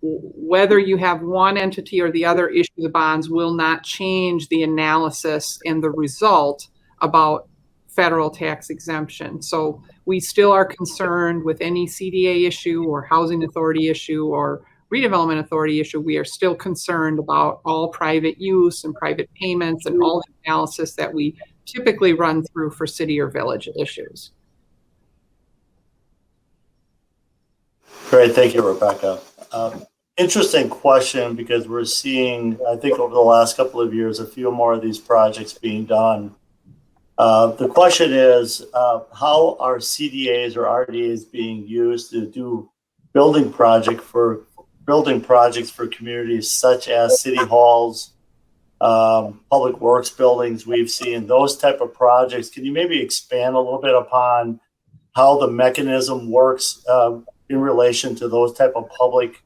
whether you have one entity or the other issue the bonds will not change the analysis and the result about federal tax exemption. So we still are concerned with any CDA issue or housing authority issue or redevelopment authority issue. We are still concerned about all private use and private payments and all the analysis that we typically run through for city or village issues. Great, thank you, Rebecca. Interesting question, because we're seeing, I think over the last couple of years, a few more of these projects being done. The question is, how are CDAs or RDAs being used to do building projects for communities such as city halls, public works buildings? We've seen those type of projects. Can you maybe expand a little bit upon how the mechanism works in relation to those type of public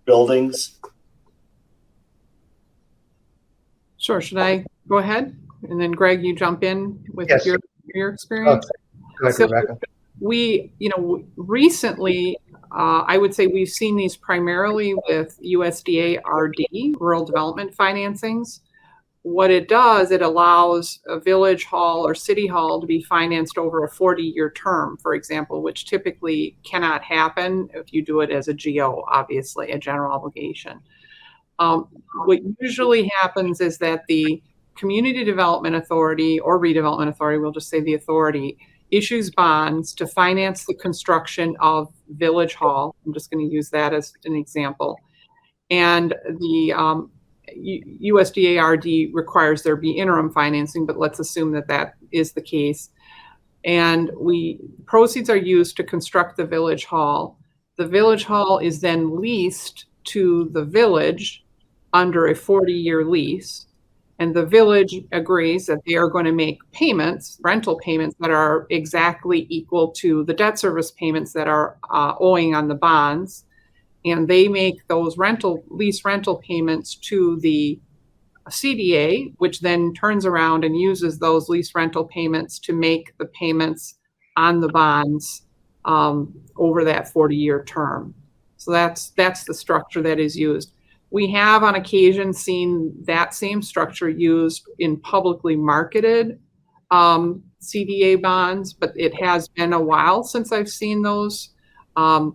buildings? Sure. Should I go ahead? And then Greg, you jump in with Yes. your experience. Go ahead, So Rebecca. we, recently, I would say we've seen these primarily with USDA RD, rural development financings. What it does, it allows a village hall or city hall to be financed over a 40-year term, for example, which typically cannot happen if you do it as a GO, obviously, a general obligation. What usually happens is that the Community Development Authority or Redevelopment Authority, we'll just say the authority, issues bonds to finance the construction of Village Hall. I'm just going to use that as an example. And the USDA RD requires there be interim financing, but let's assume that that is the case. And proceeds are used to construct the Village Hall. The Village Hall is then leased to the village under a 40-year lease. And the village agrees that they are going to make payments, rental payments, that are exactly equal to the debt service payments that are owing on the bonds. And they make those lease rental payments to the CDA, which then turns around and uses those lease rental payments to make the payments on the bonds over that 40-year term. So that's the structure that is used. We have on occasion seen that same structure used in publicly marketed CDA bonds, but it has been a while since I've seen those. A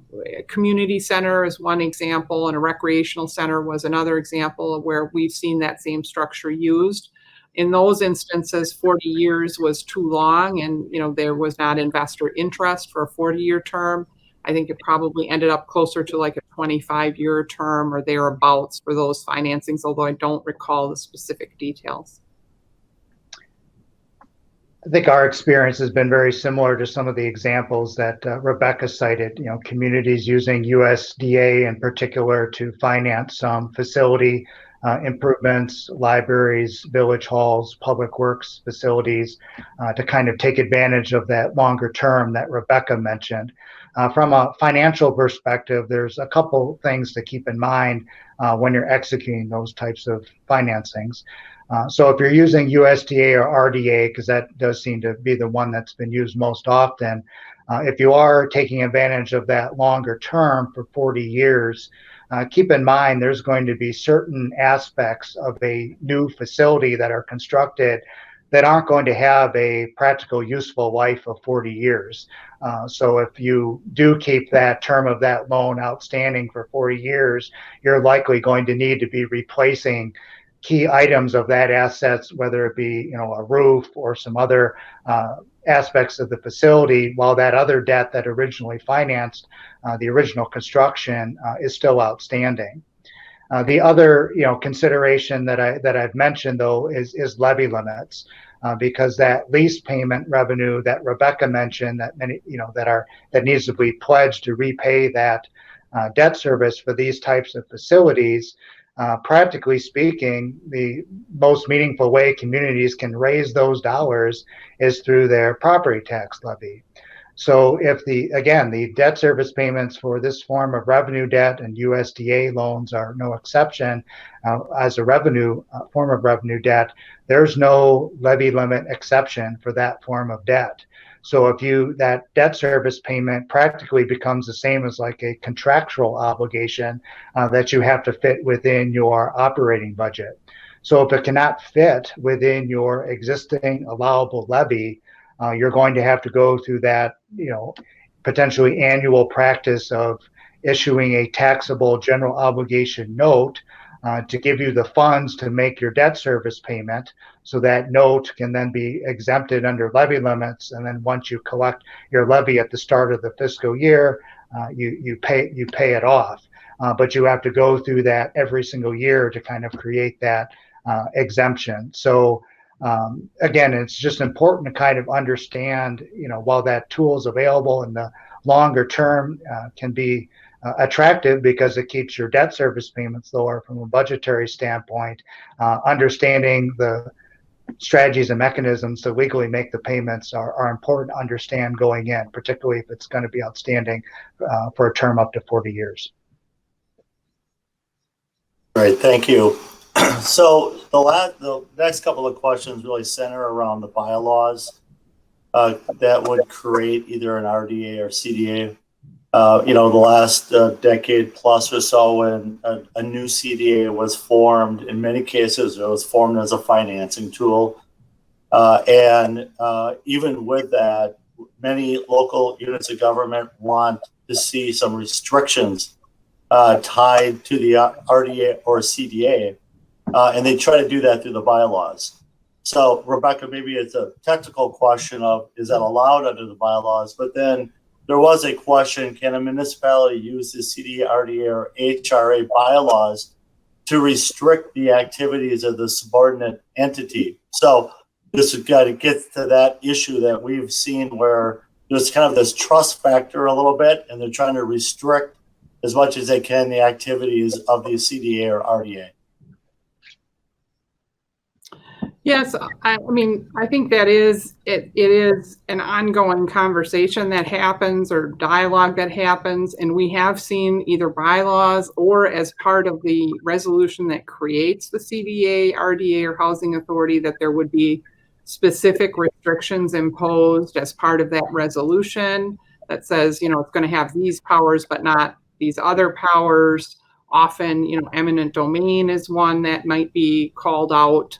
community center is one example, and a recreational center was another example of where we've seen that same structure used. In those instances, 40 years was too long, and there was not investor interest for a 40-year term. I think it probably ended up closer to like a 25-year term or thereabouts for those financings, although I don't recall the specific details. I think our experience has been very similar to some of the examples that Rebecca cited, communities using USDA in particular to finance some facility improvements, libraries, village halls, public works facilities, to kind of take advantage of that longer term that Rebecca mentioned. From a financial perspective, there's a couple things to keep in mind when you're executing those types of financings. So if you're using USDA or RDA, because that does seem to be the one that's been used most often, if you are taking advantage of that longer term for 40 years, keep in mind there's going to be certain aspects of a new facility that are constructed that aren't going to have a practical useful life of 40 years. So if you do keep that term of that loan outstanding for 40 years, you're likely going to need to be replacing key items of that assets, whether it be a roof or some other aspects of the facility, while that other debt that originally financed the original construction is still outstanding. The other consideration that I've mentioned though is levy limits, because that lease payment revenue that Rebecca mentioned that many that needs to be pledged to repay that debt service for these types of facilities. Practically speaking, the most meaningful way communities can raise those dollars is through their property tax levy. So if the debt service payments for this form of revenue debt, and USDA loans are no exception, as a form of revenue debt, there's no levy limit exception for that form of debt. So if that debt service payment practically becomes the same as like a contractual obligation that you have to fit within your operating budget. So if it cannot fit within your existing allowable levy, you're going to have to go through that, potentially annual practice of issuing a taxable general obligation note to give you the funds to make your debt service payment. So that note can then be exempted under levy limits. And then once you collect your levy at the start of the fiscal year, you pay it off. But you have to go through that every single year to kind of create that exemption. So again, it's just important to kind of understand, while that tool is available in the longer term can be attractive because it keeps your debt service payments lower from a budgetary standpoint, understanding the strategies and mechanisms to legally make the payments are important to understand going in, particularly if it's going to be outstanding for a term up to 40 years. Great, thank you. So the next couple of questions really center around the bylaws that would create either an RDA or CDA. The last decade plus or so, when a new CDA was formed, in many cases it was formed as a financing tool. And even with that, many local units of government want to see some restrictions tied to the RDA or CDA. And they try to do that through the bylaws. So, Rebecca, maybe it's a technical question of, is that allowed under the bylaws? But then there was a question, can a municipality use the CDA, RDA, or HRA bylaws to restrict the activities of the subordinate entity? So this has got to get to that issue that we've seen where there's kind of this trust factor a little bit, and they're trying to restrict as much as they can the activities of the CDA or RDA. Yes, I mean, I think that it is an ongoing conversation that happens or dialogue that happens, and we have seen either bylaws or as part of the resolution that creates the CDA, RDA, or housing authority that there would be specific restrictions imposed as part of that resolution that says, it's going to have these powers but not these other powers. Often, eminent domain is one that might be called out.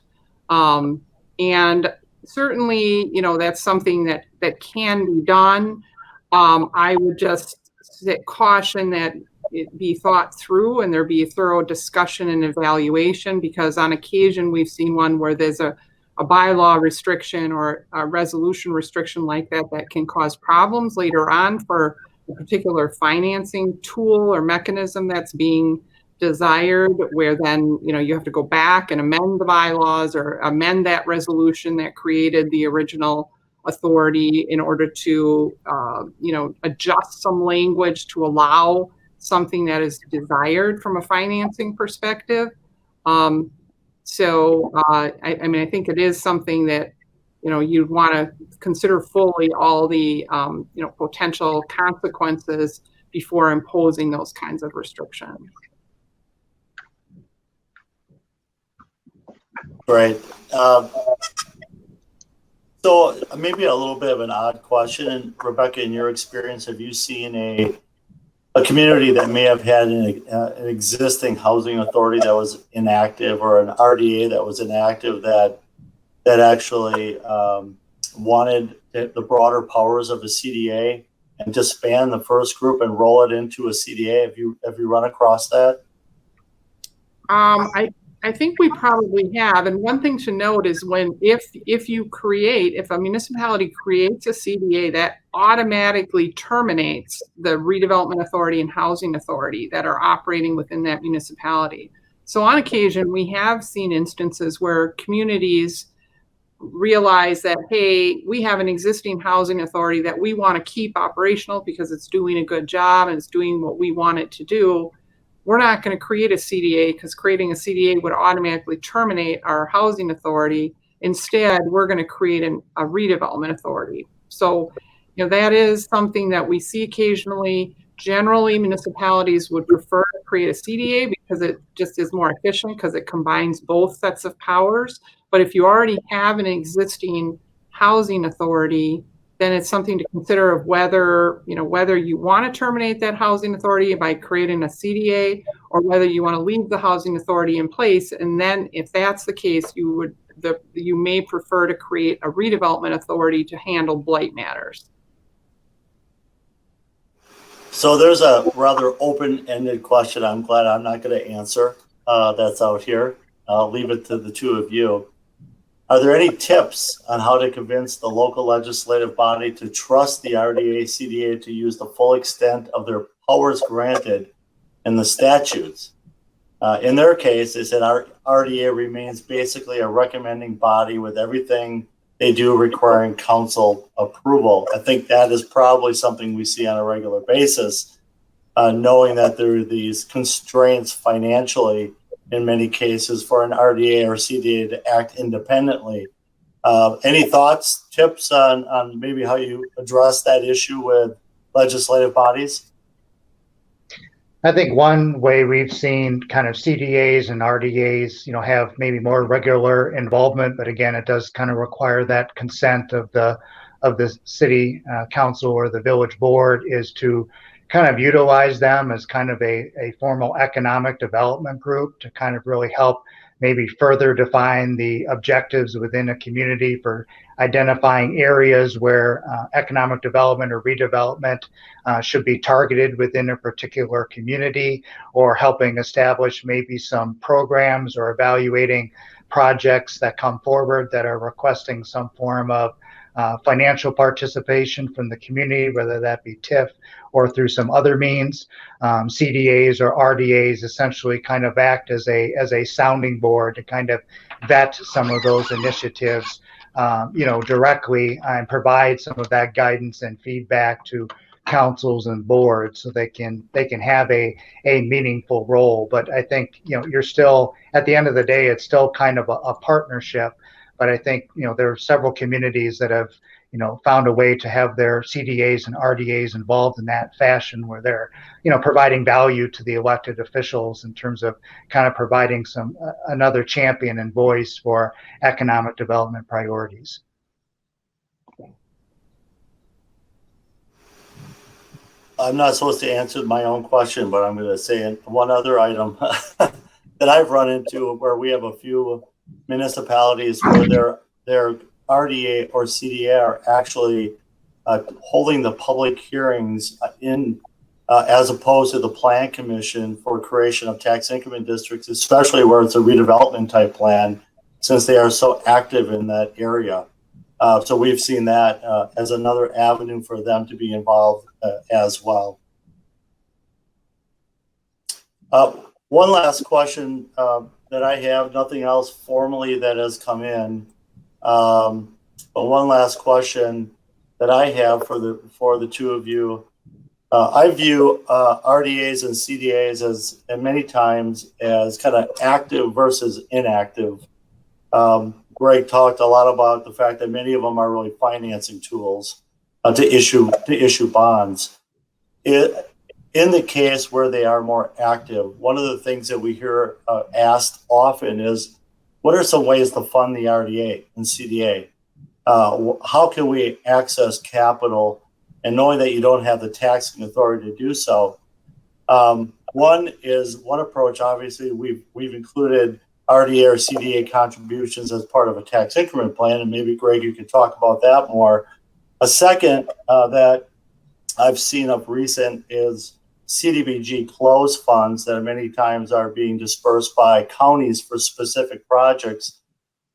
And certainly, that's something that can be done. I would just caution that it be thought through and there be a thorough discussion and evaluation, because on occasion we've seen one where there's a bylaw restriction or a resolution restriction like that can cause problems later on for a particular financing tool or mechanism that's being desired, where then you have to go back and amend the bylaws or amend that resolution that created the original authority in order to adjust some language to allow something that is desired from a financing perspective. I think it is something that you'd want to consider fully all the potential consequences before imposing those kinds of restrictions. Right. So maybe a little bit of an odd question. And Rebecca, in your experience, have you seen a community that may have had an existing housing authority that was inactive, or an RDA that was inactive, that that actually wanted the broader powers of a CDA and disband the first group and roll it into a CDA? Have you run across that? I think we probably have. And one thing to note is if a municipality creates a CDA, that automatically terminates the redevelopment authority and housing authority that are operating within that municipality. So on occasion, we have seen instances where communities realize that, hey, we have an existing housing authority that we want to keep operational because it's doing a good job and it's doing what we want it to do. We're not going to create a CDA because creating a CDA would automatically terminate our housing authority. Instead, we're going to create a redevelopment authority. So, that is something that we see occasionally. Generally, municipalities would prefer to create a CDA because it just is more efficient because it combines both sets of powers. But if you already have an existing housing authority, then it's something to consider of whether you want to terminate that housing authority by creating a CDA, or whether you want to leave the housing authority in place. And then if that's the case, you may prefer to create a redevelopment authority to handle blight matters. So there's a rather open-ended question I'm glad I'm not going to answer that's out here. I'll leave it to the two of you. Are there any tips on how to convince the local legislative body to trust the RDA CDA to use the full extent of their powers granted in the statutes? In their case, they said our RDA remains basically a recommending body with everything they do requiring council approval. I think that is probably something we see on a regular basis, knowing that there are these constraints financially in many cases for an RDA or CDA to act independently. Any thoughts, tips on maybe how you address that issue with legislative bodies? I think one way we've seen kind of CDAs and RDAs, have maybe more regular involvement, but again, it does kind of require that consent of the city council or the village board, is to kind of utilize them as kind of a formal economic development group to kind of really help maybe further define the objectives within a community for identifying areas where economic development or redevelopment should be targeted within a particular community, or helping establish maybe some programs or evaluating projects that come forward that are requesting some form of financial participation from the community, whether that be TIF or through some other means. CDAs or RDAs essentially kind of act as a sounding board to kind of vet some of those initiatives, directly, and provide some of that guidance and feedback to councils and boards so they can have a meaningful role. But I think, you're still, at the end of the day, it's still kind of a partnership. But I think, there are several communities that have, found a way to have their CDAs and RDAs involved in that fashion, where they're, providing value to the elected officials in terms of kind of providing another champion and voice for economic development priorities. I'm not supposed to answer my own question, but I'm going to say one other item that I've run into, where we have a few municipalities where their RDA or CDA are actually holding the public hearings as opposed to the Plan Commission for creation of tax increment districts, especially where it's a redevelopment type plan, since they are so active in that area. So we've seen that as another avenue for them to be involved as well. One last question that I have, nothing else formally that has come in, but one last question that I have for the two of you. I view RDAs and CDAs as, and many times, as kind of active versus inactive. Greg talked a lot about the fact that many of them are really financing tools to issue bonds. In the case where they are more active, one of the things that we hear asked often is, what are some ways to fund the RDA and CDA? How can we access capital, and knowing that you don't have the taxing authority to do so? One approach, obviously, we've included RDA or CDA contributions as part of a tax increment plan, and maybe Greg, you can talk about that more. A second that I've seen of recent is CDBG closed funds that many times are being dispersed by counties for specific projects.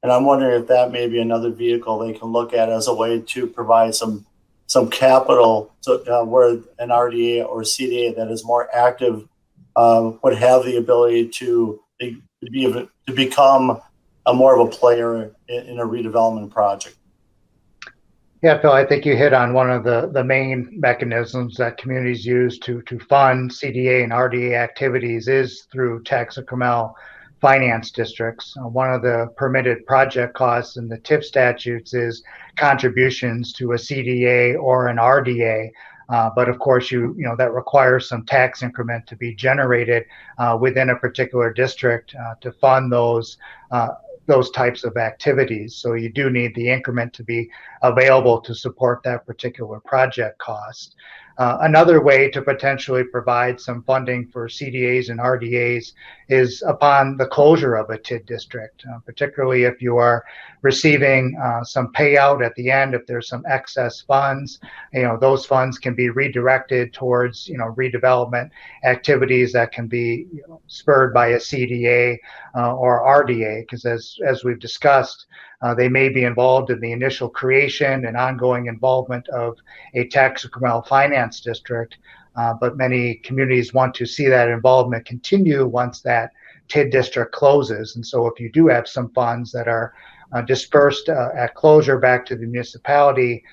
And I'm wondering if that may be another vehicle they can look at as a way to provide some capital to, where an RDA or CDA that is more active would have the ability to become more of a player in a redevelopment project. Yeah, Phil, I think you hit on one of the main mechanisms that communities use to fund CDA and RDA activities is through tax incremental finance districts. One of the permitted project costs in the TIF statutes is contributions to a CDA or an RDA. But of course, that requires some tax increment to be generated within a particular district to fund those types of activities. So you do need the increment to be available to support that particular project cost. Another way to potentially provide some funding for CDAs and RDAs is upon the closure of a TID district, particularly if you are receiving some payout at the end, if there's some excess funds, those funds can be redirected towards, redevelopment activities that can be spurred by a CDA or RDA, because as we've discussed, they may be involved in the initial creation and ongoing involvement of a tax incremental finance district, but many communities want to see that involvement continue once that TID district closes. And so if you do have some funds that are dispersed at closure back to the municipality,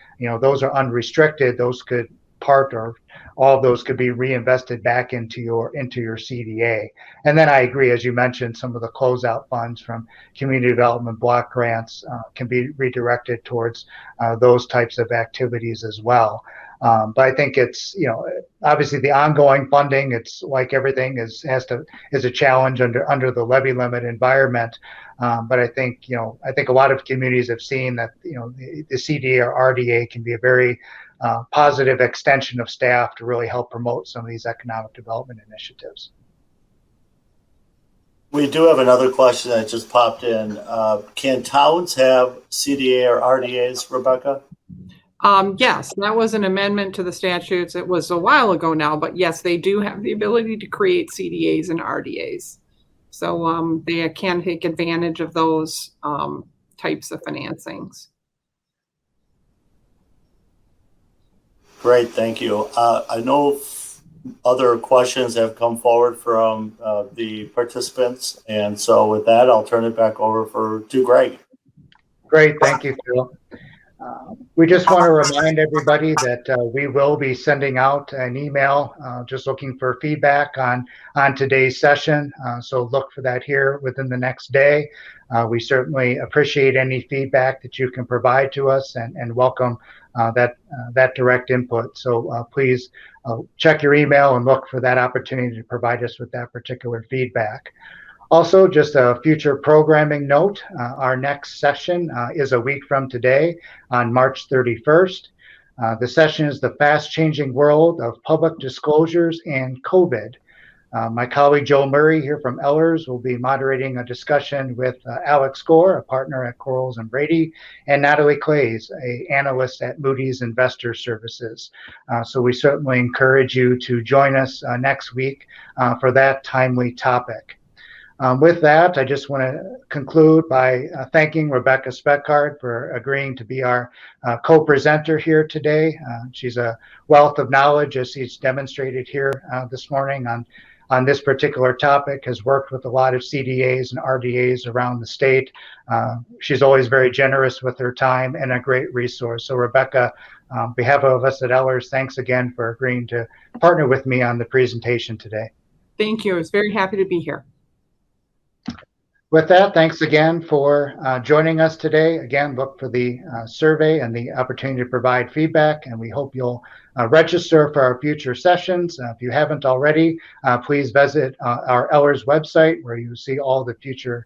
those are unrestricted. Those could part or all of those could be reinvested back into your CDA. And then I agree, as you mentioned, some of the closeout funds from community development block grants can be redirected towards those types of activities as well. But I think it's, obviously the ongoing funding, it's like everything is a challenge under the levy limit environment. But I think a lot of communities have seen that, the CDA or RDA can be a very positive extension of staff to really help promote some of these economic development initiatives. We do have another question that just popped in. Can towns have CDA or RDAs, Rebecca? Yes, that was an amendment to the statutes. It was a while ago now, but yes, they do have the ability to create CDAs and RDAs. So they can take advantage of those types of financings. Great, thank you. I know other questions have come forward from the participants, and so with that, I'll turn it back over to Greg. Great, thank you, Phil. We just want to remind everybody that we will be sending out an email just looking for feedback on today's session. So look for that here within the next day. We certainly appreciate any feedback that you can provide to us and welcome that direct input. So please check your email and look for that opportunity to provide us with that particular feedback. Also, just a future programming note, our next session is a week from today on March 31st. The session is the fast-changing world of public disclosures and COVID. My colleague Joe Murray here from Ellers will be moderating a discussion with Alex Gore, a partner at Quarles and Brady, and Natalie Clays, an analyst at Moody's Investor Services. So we certainly encourage you to join us next week for that timely topic. With that, I just want to conclude by thanking Rebecca Speckard for agreeing to be our co-presenter here today. She's a wealth of knowledge, as she's demonstrated here this morning on this particular topic, has worked with a lot of CDAs and RDAs around the state. She's always very generous with her time and a great resource. So Rebecca, on behalf of us at Ellers, thanks again for agreeing to partner with me on the presentation today. Thank you. I was very happy to be here. With that, thanks again for joining us today. Again, look for the survey and the opportunity to provide feedback, and we hope you'll register for our future sessions. If you haven't already, please visit our Ellers website where you see all the future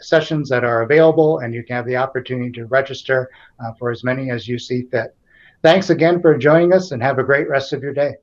sessions that are available, and you can have the opportunity to register for as many as you see fit. Thanks again for joining us, and have a great rest of your day.